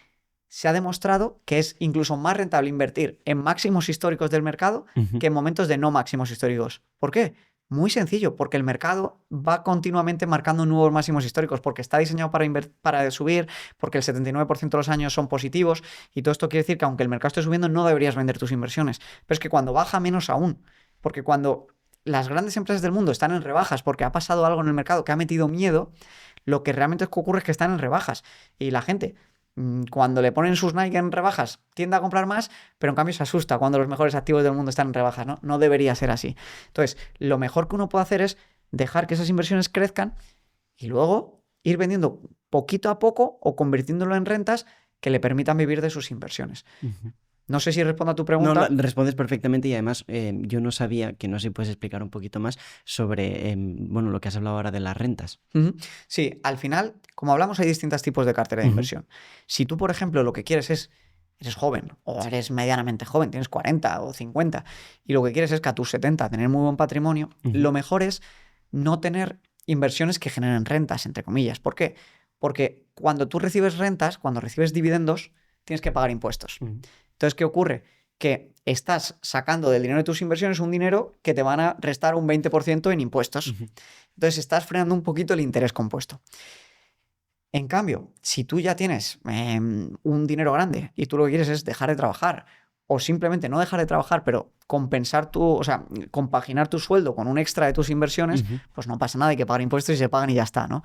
se ha demostrado que es incluso más rentable invertir en máximos históricos del mercado Ujú. que en momentos de no máximos históricos. ¿Por qué? Muy sencillo, porque el mercado va continuamente marcando nuevos máximos históricos, porque está diseñado para subir, porque el 79% de los años son positivos, y todo esto quiere decir que aunque el mercado esté subiendo, no deberías vender tus inversiones. Pero es que cuando baja, menos aún, porque cuando las grandes empresas del mundo están en rebajas porque ha pasado algo en el mercado que ha metido miedo, lo que realmente ocurre es que están en rebajas, y la gente, cuando le ponen sus Nike en rebajas, tiende a comprar más, pero en cambio se asusta cuando los mejores activos del mundo están en rebajas, ¿no? No debería ser así. Entonces, lo mejor que uno puede hacer es dejar que esas inversiones crezcan y luego ir vendiendo poquito a poco o convirtiéndolo en rentas que le permitan vivir de sus inversiones. Ujú. No sé si respondo a tu No, pregunta. respondes perfectamente, y además yo no sabía, que no sé si puedes explicar un poquito más sobre bueno, lo que has hablado ahora de las rentas. Ujú. Sí, al final, como hablamos, hay distintos tipos de cartera de Ujú. inversión. Si tú, por ejemplo, lo que quieres es, eres joven o eres medianamente joven, tienes 40 o 50, y lo que quieres es que a tus 70 tener muy buen patrimonio, Ujú. lo mejor es no tener inversiones que generen rentas, entre comillas. ¿Por qué? Porque cuando tú recibes rentas, cuando recibes dividendos, tienes que pagar impuestos. Ujú. Entonces, ¿qué ocurre? Que estás sacando del dinero de tus inversiones un dinero que te van a restar un 20% en impuestos. Ujú. Entonces, estás frenando un poquito el interés compuesto. En cambio, si tú ya tienes un dinero grande y tú lo que quieres es dejar de trabajar, o simplemente no dejar de trabajar, pero compensar o sea, compaginar tu sueldo con un extra de tus inversiones, Ujú. pues no pasa nada, hay que pagar impuestos y se pagan y ya está, ¿no?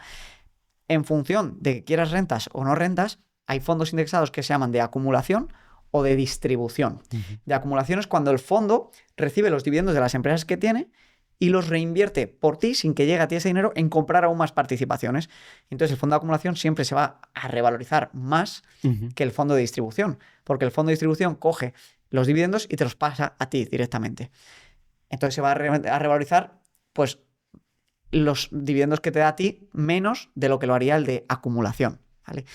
En función de que quieras rentas o no rentas, hay fondos indexados que se llaman de acumulación o de distribución. Ujú. De acumulación es cuando el fondo recibe los dividendos de las empresas que tiene y los reinvierte por ti sin que llegue a ti ese dinero en comprar aún más participaciones. Entonces el fondo de acumulación siempre se va a revalorizar más Ujú. que el fondo de distribución, porque el fondo de distribución coge los dividendos y te los pasa a ti directamente. Entonces se va a revalorizar, pues, los dividendos que te da a ti menos de lo que lo haría el de acumulación, ¿vale?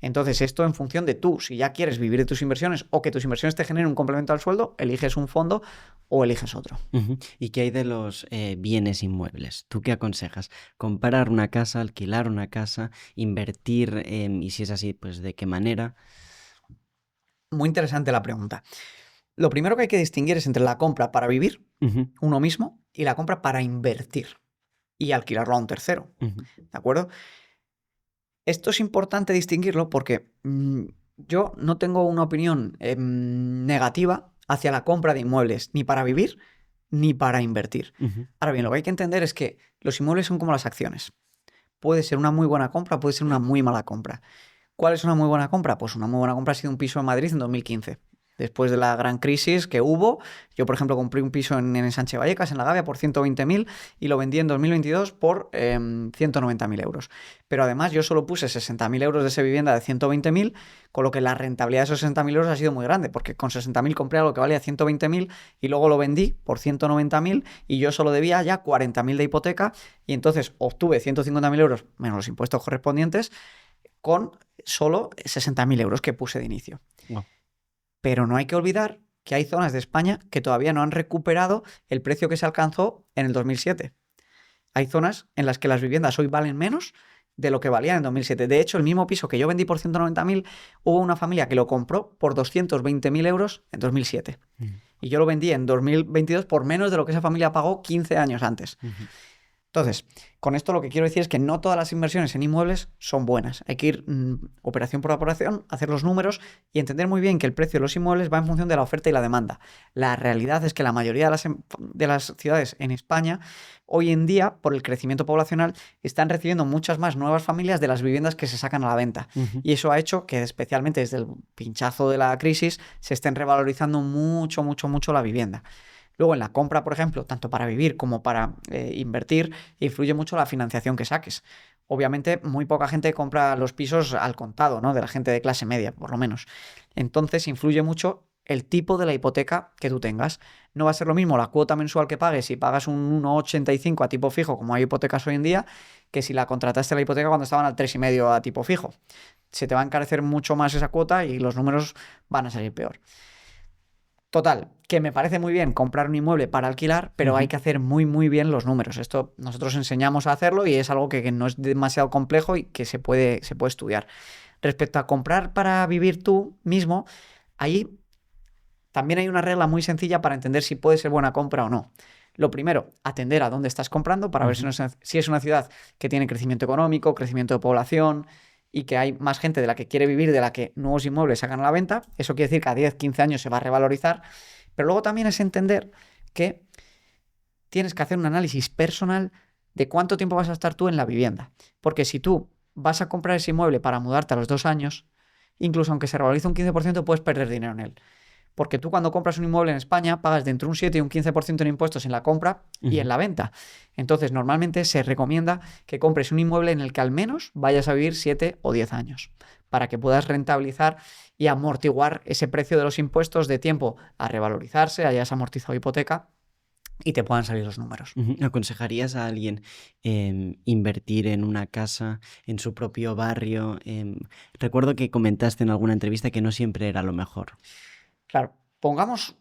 Entonces, esto en función de tú, si ya quieres vivir de tus inversiones o que tus inversiones te generen un complemento al sueldo, eliges un fondo o eliges otro. Ujú. ¿Y qué hay de los bienes inmuebles? ¿Tú qué aconsejas? ¿Comprar una casa, alquilar una casa, invertir? Y si es así, pues ¿de qué manera? Muy interesante la pregunta. Lo primero que hay que distinguir es entre la compra para vivir Ujú. uno mismo y la compra para invertir. y alquilarlo a un tercero. Ujú. ¿De acuerdo? Esto es importante distinguirlo porque yo no tengo una opinión negativa hacia la compra de inmuebles, ni para vivir ni para invertir. Ujú. Ahora bien, lo que hay que entender es que los inmuebles son como las acciones. Puede ser una muy buena compra, puede ser una muy mala compra. ¿Cuál es una muy buena compra? Pues una muy buena compra ha sido un piso en Madrid en 2015. Después de la gran crisis que hubo, yo, por ejemplo, compré un piso en Sánchez Vallecas, en La Gavia, por 120.000 y lo vendí en 2022 por 190.000 euros. Pero además yo solo puse 60.000 euros de esa vivienda de 120.000, con lo que la rentabilidad de esos 60.000 euros ha sido muy grande, porque con 60.000 compré algo que valía 120.000 y luego lo vendí por 190.000 y yo solo debía ya 40.000 de hipoteca y entonces obtuve 150.000 euros menos los impuestos correspondientes con solo 60.000 euros que puse de inicio. Wow. Pero no hay que olvidar que hay zonas de España que todavía no han recuperado el precio que se alcanzó en el 2007. Hay zonas en las que las viviendas hoy valen menos de lo que valían en 2007. De hecho, el mismo piso que yo vendí por 190.000, hubo una familia que lo compró por 220.000 euros en 2007. Y yo lo vendí en 2022 por menos de lo que esa familia pagó 15 años antes. Entonces, con esto lo que quiero decir es que no todas las inversiones en inmuebles son buenas. Hay que ir operación por operación, hacer los números y entender muy bien que el precio de los inmuebles va en función de la oferta y la demanda. La realidad es que la mayoría de las ciudades en España, hoy en día, por el crecimiento poblacional, están recibiendo muchas más nuevas familias de las viviendas que se sacan a la venta. Y eso ha hecho que, especialmente desde el pinchazo de la crisis, se estén revalorizando mucho, mucho, mucho la vivienda. Luego, en la compra, por ejemplo, tanto para vivir como para invertir, influye mucho la financiación que saques. Obviamente, muy poca gente compra los pisos al contado, ¿no? De la gente de clase media, por lo menos. Entonces, influye mucho el tipo de la hipoteca que tú tengas. No va a ser lo mismo la cuota mensual que pagues si pagas un 1,85 a tipo fijo, como hay hipotecas hoy en día, que si la contrataste la hipoteca cuando estaban al 3,5 a tipo fijo. Se te va a encarecer mucho más esa cuota y los números van a salir peor. Total, que me parece muy bien comprar un inmueble para alquilar, pero hay que hacer muy, muy bien los números. Esto nosotros enseñamos a hacerlo y es algo que no es demasiado complejo y que se puede estudiar. Respecto a comprar para vivir tú mismo, ahí también hay una regla muy sencilla para entender si puede ser buena compra o no. Lo primero, atender a dónde estás comprando para ver si es una ciudad que tiene crecimiento económico, crecimiento de población y que hay más gente de la que quiere vivir, de la que nuevos inmuebles sacan a la venta. Eso quiere decir que a 10, 15 años se va a revalorizar. Pero luego también es entender que tienes que hacer un análisis personal de cuánto tiempo vas a estar tú en la vivienda. Porque si tú vas a comprar ese inmueble para mudarte a los 2 años, incluso aunque se revalorice un 15%, puedes perder dinero en él. Porque tú cuando compras un inmueble en España pagas de entre un 7 y un 15% en impuestos en la compra y en la venta. Entonces, normalmente se recomienda que compres un inmueble en el que al menos vayas a vivir 7 o 10 años para que puedas rentabilizar y amortiguar ese precio de los impuestos de tiempo a revalorizarse, hayas amortizado hipoteca y te puedan salir los números. ¿Aconsejarías a alguien invertir en una casa, en su propio barrio? Recuerdo que comentaste en alguna entrevista que no siempre era lo mejor. Claro, pongamos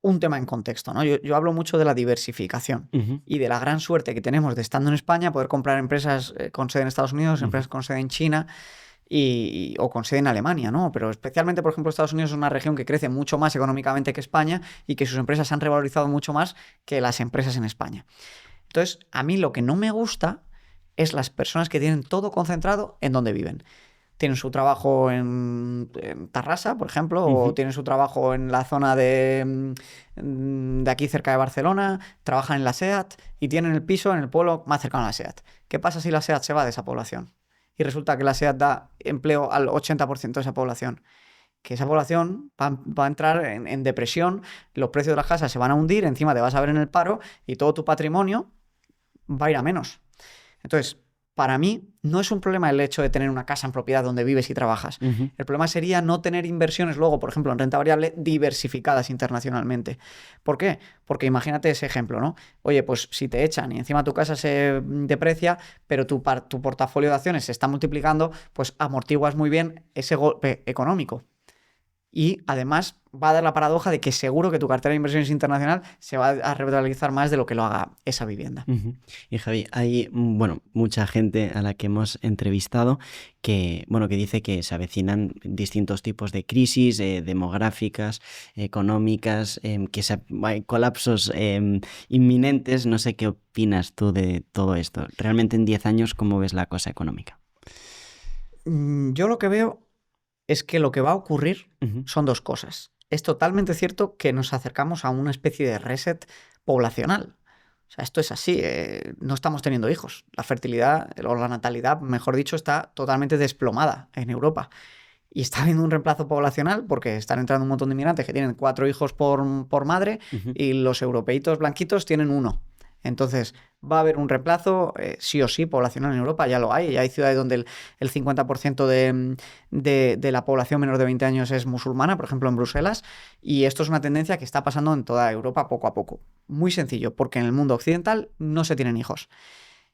un tema en contexto, ¿no? Yo hablo mucho de la diversificación y de la gran suerte que tenemos de, estando en España, poder comprar empresas con sede en Estados Unidos, empresas con sede en China o con sede en Alemania, ¿no? Pero especialmente, por ejemplo, Estados Unidos es una región que crece mucho más económicamente que España y que sus empresas se han revalorizado mucho más que las empresas en España. Entonces, a mí lo que no me gusta es las personas que tienen todo concentrado en donde viven. Tienen su trabajo en Tarrasa, por ejemplo, o tienen su trabajo en la zona de aquí cerca de Barcelona, trabajan en la SEAT y tienen el piso en el pueblo más cercano a la SEAT. ¿Qué pasa si la SEAT se va de esa población? Y resulta que la SEAT da empleo al 80% de esa población. Que esa población va a entrar en depresión, los precios de las casas se van a hundir, encima te vas a ver en el paro y todo tu patrimonio va a ir a menos. Entonces, para mí, no es un problema el hecho de tener una casa en propiedad donde vives y trabajas. El problema sería no tener inversiones luego, por ejemplo, en renta variable diversificadas internacionalmente. ¿Por qué? Porque imagínate ese ejemplo, ¿no? Oye, pues si te echan y encima tu casa se deprecia, pero tu portafolio de acciones se está multiplicando, pues amortiguas muy bien ese golpe económico. Y además va a dar la paradoja de que seguro que tu cartera de inversiones internacional se va a revalorizar más de lo que lo haga esa vivienda. Ujú. Y Javi, hay mucha gente a la que hemos entrevistado que dice que se avecinan distintos tipos de crisis demográficas, económicas, hay colapsos inminentes. No sé qué opinas tú de todo esto. Realmente en 10 años, ¿cómo ves la cosa económica? Yo lo que veo es que lo que va a ocurrir Ujú. son dos cosas. Es totalmente cierto que nos acercamos a una especie de reset poblacional. O sea, esto es así, no estamos teniendo hijos. La fertilidad o la natalidad, mejor dicho, está totalmente desplomada en Europa. Y está habiendo un reemplazo poblacional porque están entrando un montón de inmigrantes que tienen 4 hijos por madre Ujú. y los europeitos blanquitos tienen 1. Entonces, va a haber un reemplazo, sí o sí, poblacional en Europa, ya lo hay. Ya hay ciudades donde el 50% de la población menor de 20 años es musulmana, por ejemplo en Bruselas, y esto es una tendencia que está pasando en toda Europa poco a poco. Muy sencillo, porque en el mundo occidental no se tienen hijos.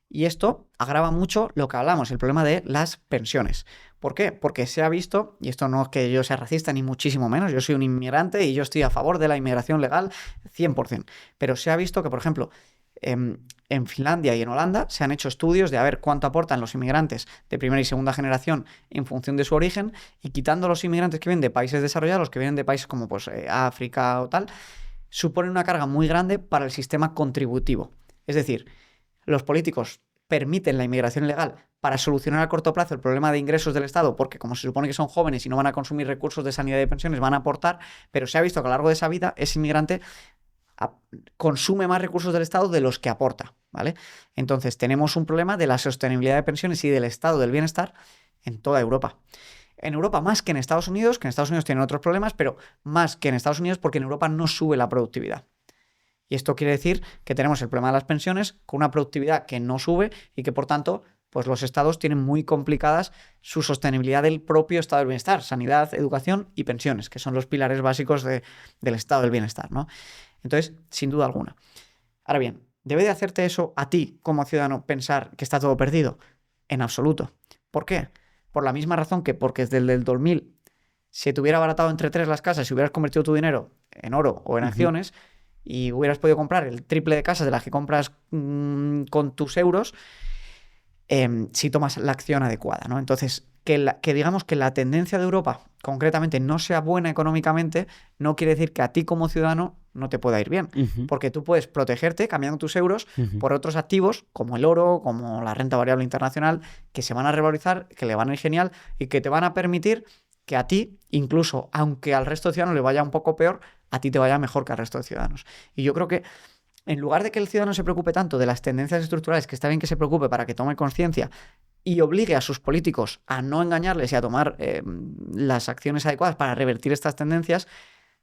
Y esto agrava mucho lo que hablamos, el problema de las pensiones. ¿Por qué? Porque se ha visto, y esto no es que yo sea racista ni muchísimo menos, yo soy un inmigrante y yo estoy a favor de la inmigración legal 100%, pero se ha visto que, por ejemplo, en Finlandia y en Holanda se han hecho estudios de a ver cuánto aportan los inmigrantes de primera y segunda generación en función de su origen, y quitando los inmigrantes que vienen de países desarrollados, los que vienen de países como África o tal, suponen una carga muy grande para el sistema contributivo. Es decir, los políticos permiten la inmigración ilegal para solucionar a corto plazo el problema de ingresos del Estado, porque como se supone que son jóvenes y no van a consumir recursos de sanidad y de pensiones, van a aportar, pero se ha visto que a lo largo de esa vida ese inmigrante consume más recursos del Estado de los que aporta, ¿vale? Entonces tenemos un problema de la sostenibilidad de pensiones y del estado del bienestar en toda Europa. En Europa más que en Estados Unidos, que en Estados Unidos tienen otros problemas, pero más que en Estados Unidos porque en Europa no sube la productividad. Y esto quiere decir que tenemos el problema de las pensiones con una productividad que no sube y que, por tanto, pues los estados tienen muy complicadas su sostenibilidad del propio estado del bienestar, sanidad, educación y pensiones, que son los pilares básicos del estado del bienestar, ¿no? Entonces, sin duda alguna. Ahora bien, ¿debe de hacerte eso a ti como ciudadano pensar que está todo perdido? En absoluto. ¿Por qué? Por la misma razón que porque desde el 2000 se te hubiera abaratado entre 3 las casas y hubieras convertido tu dinero en oro o en acciones y hubieras podido comprar el triple de casas de las que compras con tus euros, si tomas la acción adecuada, ¿no? Entonces, que digamos que la tendencia de Europa concretamente no sea buena económicamente, no quiere decir que a ti como ciudadano no te pueda ir bien, porque tú puedes protegerte cambiando tus euros por otros activos como el oro, como la renta variable internacional, que se van a revalorizar, que le van a ir genial y que te van a permitir que a ti, incluso aunque al resto de ciudadanos le vaya un poco peor, a ti te vaya mejor que al resto de ciudadanos. Y yo creo que en lugar de que el ciudadano se preocupe tanto de las tendencias estructurales, que está bien que se preocupe para que tome conciencia y obligue a sus políticos a no engañarles y a tomar las acciones adecuadas para revertir estas tendencias,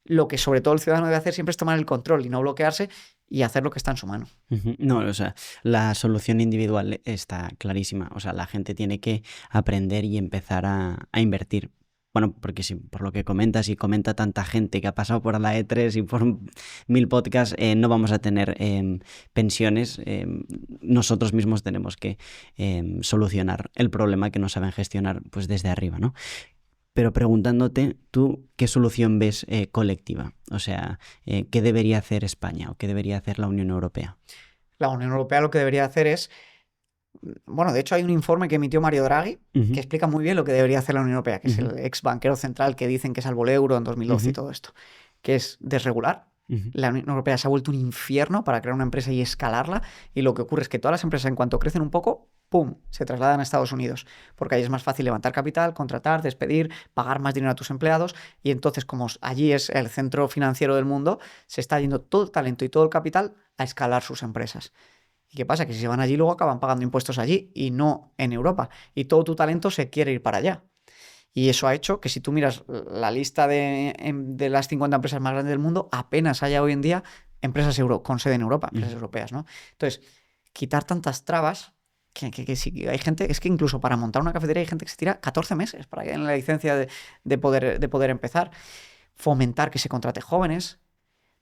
lo que sobre todo el ciudadano debe hacer siempre es tomar el control y no bloquearse y hacer lo que está en su mano. No, o sea, la solución individual está clarísima. O sea, la gente tiene que aprender y empezar a invertir. Bueno, porque sí, por lo que comentas y comenta tanta gente que ha pasado por la E3 y por 1000 podcasts, no vamos a tener pensiones. Nosotros mismos tenemos que solucionar el problema que no saben gestionar pues desde arriba, ¿no? Pero preguntándote, ¿tú qué solución ves colectiva? O sea, ¿qué debería hacer España o qué debería hacer la Unión Europea? La Unión Europea lo que debería hacer es... Bueno, de hecho hay un informe que emitió Mario Draghi que explica muy bien lo que debería hacer la Unión Europea, que es el ex banquero central que dicen que salvó el euro en 2012 y todo esto, que es desregular. La Unión Europea se ha vuelto un infierno para crear una empresa y escalarla, y lo que ocurre es que todas las empresas, en cuanto crecen un poco, ¡pum!, se trasladan a Estados Unidos, porque ahí es más fácil levantar capital, contratar, despedir, pagar más dinero a tus empleados, y entonces como allí es el centro financiero del mundo, se está yendo todo el talento y todo el capital a escalar sus empresas. ¿Y qué pasa? Que si se van allí luego acaban pagando impuestos allí y no en Europa. Y todo tu talento se quiere ir para allá. Y eso ha hecho que si tú miras la lista de las 50 empresas más grandes del mundo, apenas haya hoy en día empresas con sede en Europa, empresas europeas, ¿no? Entonces, quitar tantas trabas, que si hay gente, es que incluso para montar una cafetería hay gente que se tira 14 meses para que den la licencia de poder empezar. Fomentar que se contrate jóvenes,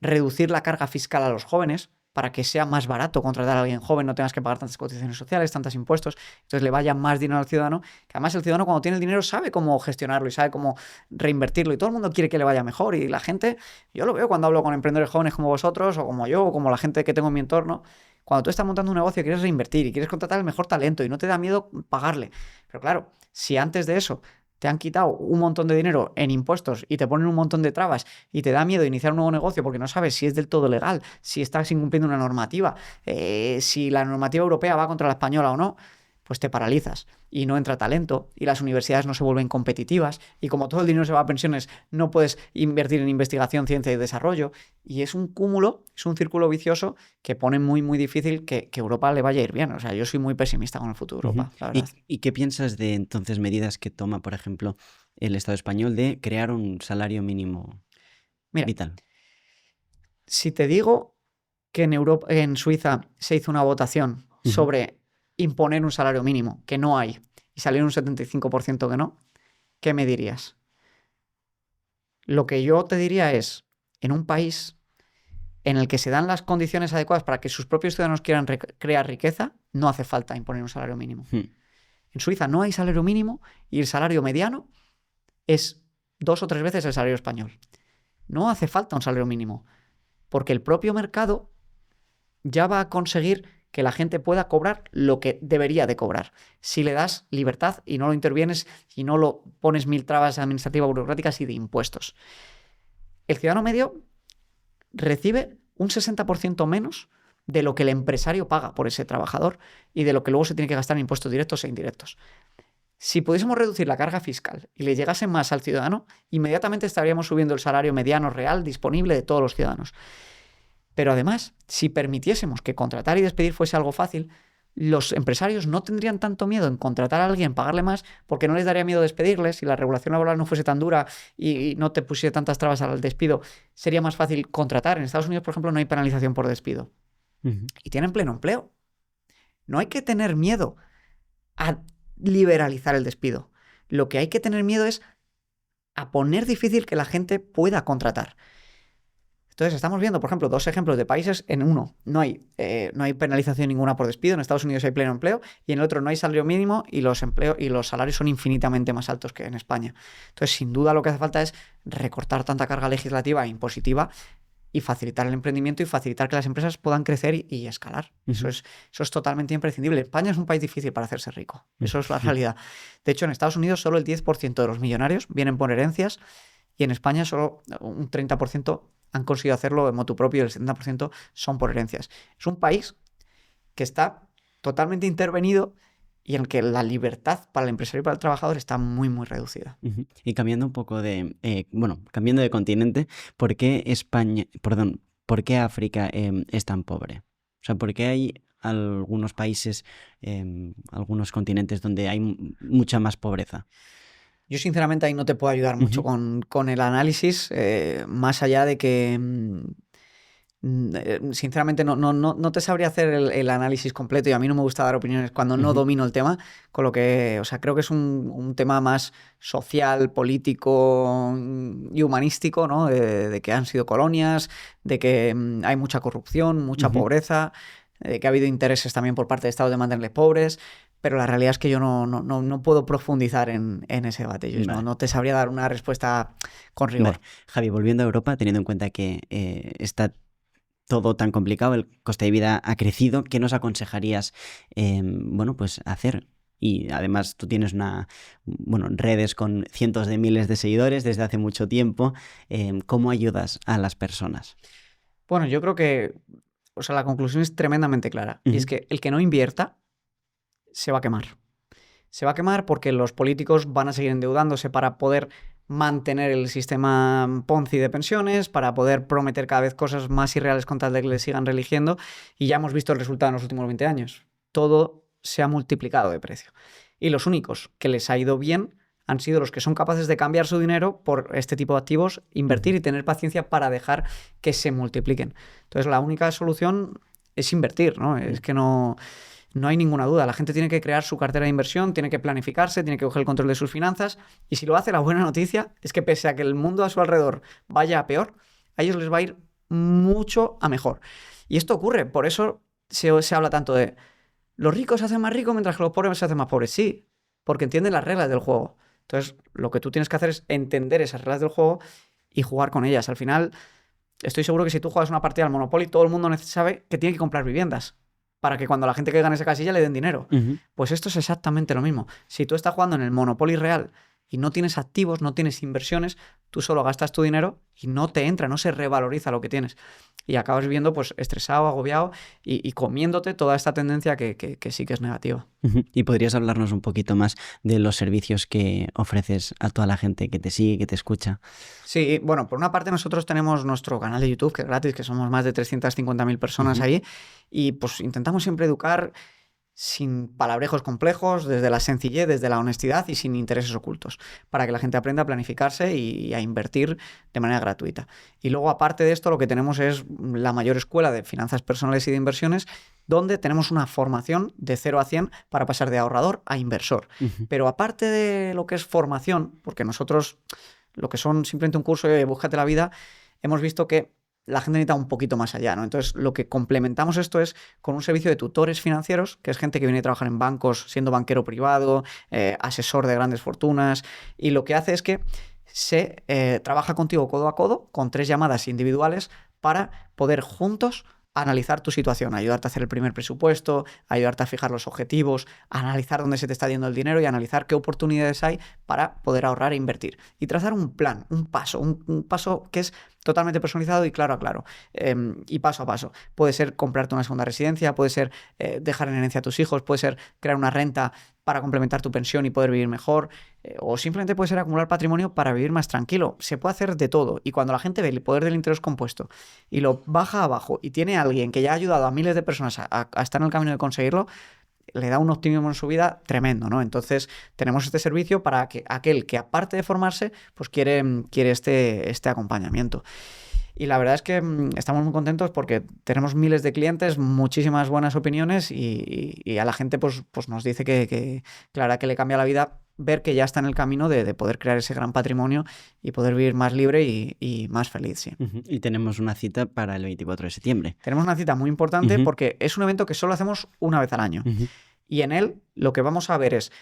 reducir la carga fiscal a los jóvenes, para que sea más barato contratar a alguien joven, no tengas que pagar tantas cotizaciones sociales, tantos impuestos, entonces le vaya más dinero al ciudadano, que además el ciudadano cuando tiene el dinero sabe cómo gestionarlo y sabe cómo reinvertirlo y todo el mundo quiere que le vaya mejor y la gente, yo lo veo cuando hablo con emprendedores jóvenes como vosotros o como yo o como la gente que tengo en mi entorno, cuando tú estás montando un negocio quieres reinvertir y quieres contratar el mejor talento y no te da miedo pagarle, pero claro, si antes de eso te han quitado un montón de dinero en impuestos y te ponen un montón de trabas y te da miedo iniciar un nuevo negocio porque no sabes si es del todo legal, si estás incumpliendo una normativa, si la normativa europea va contra la española o no, pues te paralizas y no entra talento y las universidades no se vuelven competitivas y como todo el dinero se va a pensiones no puedes invertir en investigación, ciencia y desarrollo y es un cúmulo, es un círculo vicioso que pone muy muy difícil que Europa le vaya a ir bien. O sea, yo soy muy pesimista con el futuro de Europa, la verdad. ¿Y qué piensas de entonces medidas que toma, por ejemplo, el Estado español de crear un salario mínimo Mira, vital? si te digo que en Suiza se hizo una votación sobre imponer un salario mínimo, que no hay, y salió un 75% que no, ¿qué me dirías? Lo que yo te diría es, en un país en el que se dan las condiciones adecuadas para que sus propios ciudadanos quieran crear riqueza, no hace falta imponer un salario mínimo. En Suiza no hay salario mínimo y el salario mediano es 2 o 3 veces el salario español. No hace falta un salario mínimo, porque el propio mercado ya va a conseguir que la gente pueda cobrar lo que debería de cobrar. Si le das libertad y no lo intervienes y no lo pones 1000 trabas administrativas, burocráticas y de impuestos. El ciudadano medio recibe un 60% menos de lo que el empresario paga por ese trabajador y de lo que luego se tiene que gastar en impuestos directos e indirectos. Si pudiésemos reducir la carga fiscal y le llegase más al ciudadano, inmediatamente estaríamos subiendo el salario mediano real disponible de todos los ciudadanos. Pero además, si permitiésemos que contratar y despedir fuese algo fácil, los empresarios no tendrían tanto miedo en contratar a alguien, pagarle más, porque no les daría miedo despedirles. Si la regulación laboral no fuese tan dura y no te pusiera tantas trabas al despido, sería más fácil contratar. En Estados Unidos, por ejemplo, no hay penalización por despido. Y tienen pleno empleo. No hay que tener miedo a liberalizar el despido. Lo que hay que tener miedo es a poner difícil que la gente pueda contratar. Entonces estamos viendo, por ejemplo, 2 ejemplos de países. En uno no hay penalización ninguna por despido, en Estados Unidos hay pleno empleo, y en el otro no hay salario mínimo y los salarios son infinitamente más altos que en España. Entonces, sin duda lo que hace falta es recortar tanta carga legislativa e impositiva y facilitar el emprendimiento y facilitar que las empresas puedan crecer y escalar. Eso es totalmente imprescindible. España es un país difícil para hacerse rico. Eso es la realidad. De hecho, en Estados Unidos solo el 10% de los millonarios vienen por herencias y en España solo un 30% han conseguido hacerlo de motu propio y el 70% son por herencias. Es un país que está totalmente intervenido y en el que la libertad para el empresario y para el trabajador está muy, muy reducida. Y cambiando un poco cambiando de continente, ¿por qué por qué África es tan pobre? O sea, ¿por qué hay algunos países, algunos continentes donde hay mucha más pobreza? Yo sinceramente ahí no te puedo ayudar mucho con el análisis, más allá de que sinceramente no te sabría hacer el análisis completo y a mí no me gusta dar opiniones cuando no domino el tema, con lo que, o sea, creo que es un tema más social, político y humanístico, ¿no? De que han sido colonias, de que hay mucha corrupción, mucha pobreza, de que ha habido intereses también por parte de Estados de mantenerles pobres. Pero la realidad es que yo no puedo profundizar en ese debate. Yo no te sabría dar una respuesta con rigor. Vale. Javi, volviendo a Europa, teniendo en cuenta que está todo tan complicado, el coste de vida ha crecido, ¿qué nos aconsejarías pues hacer? Y además tú tienes redes con cientos de miles de seguidores desde hace mucho tiempo. ¿Cómo ayudas a las personas? Bueno, yo creo que la conclusión es tremendamente clara. Y es que el que no invierta se va a quemar. Se va a quemar porque los políticos van a seguir endeudándose para poder mantener el sistema Ponzi de pensiones, para poder prometer cada vez cosas más irreales con tal de que le sigan religiendo, y ya hemos visto el resultado en los últimos 20 años. Todo se ha multiplicado de precio. Y los únicos que les ha ido bien han sido los que son capaces de cambiar su dinero por este tipo de activos, invertir y tener paciencia para dejar que se multipliquen. Entonces la única solución es invertir, ¿no? Es que no hay ninguna duda. La gente tiene que crear su cartera de inversión, tiene que planificarse, tiene que coger el control de sus finanzas, y si lo hace, la buena noticia es que pese a que el mundo a su alrededor vaya a peor, a ellos les va a ir mucho a mejor. Y esto ocurre, por eso se habla tanto de los ricos se hacen más ricos mientras que los pobres se hacen más pobres. Sí, porque entienden las reglas del juego. Entonces, lo que tú tienes que hacer es entender esas reglas del juego y jugar con ellas. Al final, estoy seguro que si tú juegas una partida al Monopoly, todo el mundo sabe que tiene que comprar viviendas para que cuando la gente caiga en esa casilla le den dinero. Pues esto es exactamente lo mismo. Si tú estás jugando en el Monopoly real y no tienes activos, no tienes inversiones, tú solo gastas tu dinero y no te entra, no se revaloriza lo que tienes. Y acabas viviendo pues estresado, agobiado y comiéndote toda esta tendencia que sí que es negativa. ¿Y podrías hablarnos un poquito más de los servicios que ofreces a toda la gente que te sigue, que te escucha? Sí, bueno, por una parte nosotros tenemos nuestro canal de YouTube, que es gratis, que somos más de 350.000 personas ahí, y pues intentamos siempre educar sin palabrejos complejos, desde la sencillez, desde la honestidad y sin intereses ocultos, para que la gente aprenda a planificarse y a invertir de manera gratuita. Y luego, aparte de esto, lo que tenemos es la mayor escuela de finanzas personales y de inversiones, donde tenemos una formación de 0 a 100 para pasar de ahorrador a inversor. Pero aparte de lo que es formación, porque nosotros, lo que son simplemente un curso de Búscate la Vida, hemos visto que la gente necesita un poquito más allá, ¿no? Entonces, lo que complementamos esto es con un servicio de tutores financieros, que es gente que viene a trabajar en bancos, siendo banquero privado, asesor de grandes fortunas, y lo que hace es que se trabaja contigo codo a codo, con 3 llamadas individuales, para poder juntos analizar tu situación, ayudarte a hacer el primer presupuesto, ayudarte a fijar los objetivos, analizar dónde se te está yendo el dinero y analizar qué oportunidades hay para poder ahorrar e invertir. Y trazar un plan, un paso que es totalmente personalizado y claro a claro, y paso a paso. Puede ser comprarte una segunda residencia, puede ser dejar en herencia a tus hijos, puede ser crear una renta para complementar tu pensión y poder vivir mejor, o simplemente puede ser acumular patrimonio para vivir más tranquilo. Se puede hacer de todo, y cuando la gente ve el poder del interés compuesto y lo baja abajo y tiene a alguien que ya ha ayudado a miles de personas a estar en el camino de conseguirlo, le da un optimismo en su vida tremendo, ¿no? Entonces tenemos este servicio para que aquel que, aparte de formarse, pues quiere este acompañamiento. Y la verdad es que estamos muy contentos porque tenemos miles de clientes, muchísimas buenas opiniones y a la gente pues nos dice que la verdad que le cambia la vida ver que ya está en el camino de poder crear ese gran patrimonio y poder vivir más libre y más feliz, sí. Y tenemos una cita para el 24 de septiembre. Tenemos una cita muy importante porque es un evento que solo hacemos una vez al año. Y en él lo que vamos a ver es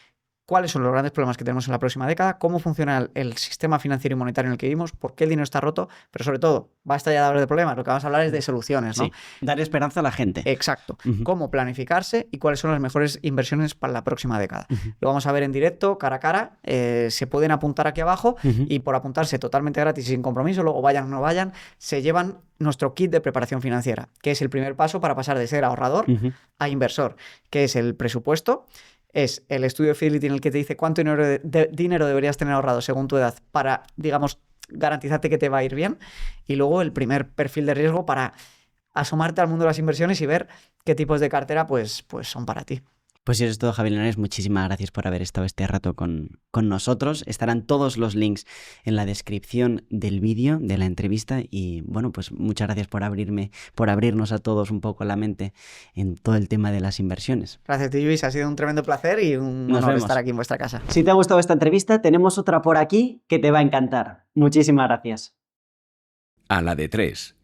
cuáles son los grandes problemas que tenemos en la próxima década, cómo funciona el sistema financiero y monetario en el que vivimos, por qué el dinero está roto, pero sobre todo, basta ya de hablar de problemas, lo que vamos a hablar es de soluciones, ¿no? Sí, dar esperanza a la gente. Exacto. Cómo planificarse y cuáles son las mejores inversiones para la próxima década. Lo vamos a ver en directo, cara a cara, se pueden apuntar aquí abajo y por apuntarse totalmente gratis y sin compromiso, luego vayan o no vayan, se llevan nuestro kit de preparación financiera, que es el primer paso para pasar de ser ahorrador a inversor, que es el presupuesto. Es el estudio de Fidelity en el que te dice cuánto dinero deberías tener ahorrado según tu edad para, digamos, garantizarte que te va a ir bien. Y luego el primer perfil de riesgo para asomarte al mundo de las inversiones y ver qué tipos de cartera pues son para ti. Pues si eso es todo, Javi Linares, muchísimas gracias por haber estado este rato con nosotros. Estarán todos los links en la descripción del vídeo, de la entrevista. Y bueno, pues muchas gracias por abrirnos a todos un poco la mente en todo el tema de las inversiones. Gracias, tío Luis. Ha sido un tremendo placer y un honor estar aquí en vuestra casa. Si te ha gustado esta entrevista, tenemos otra por aquí que te va a encantar. Muchísimas gracias. A la de 3.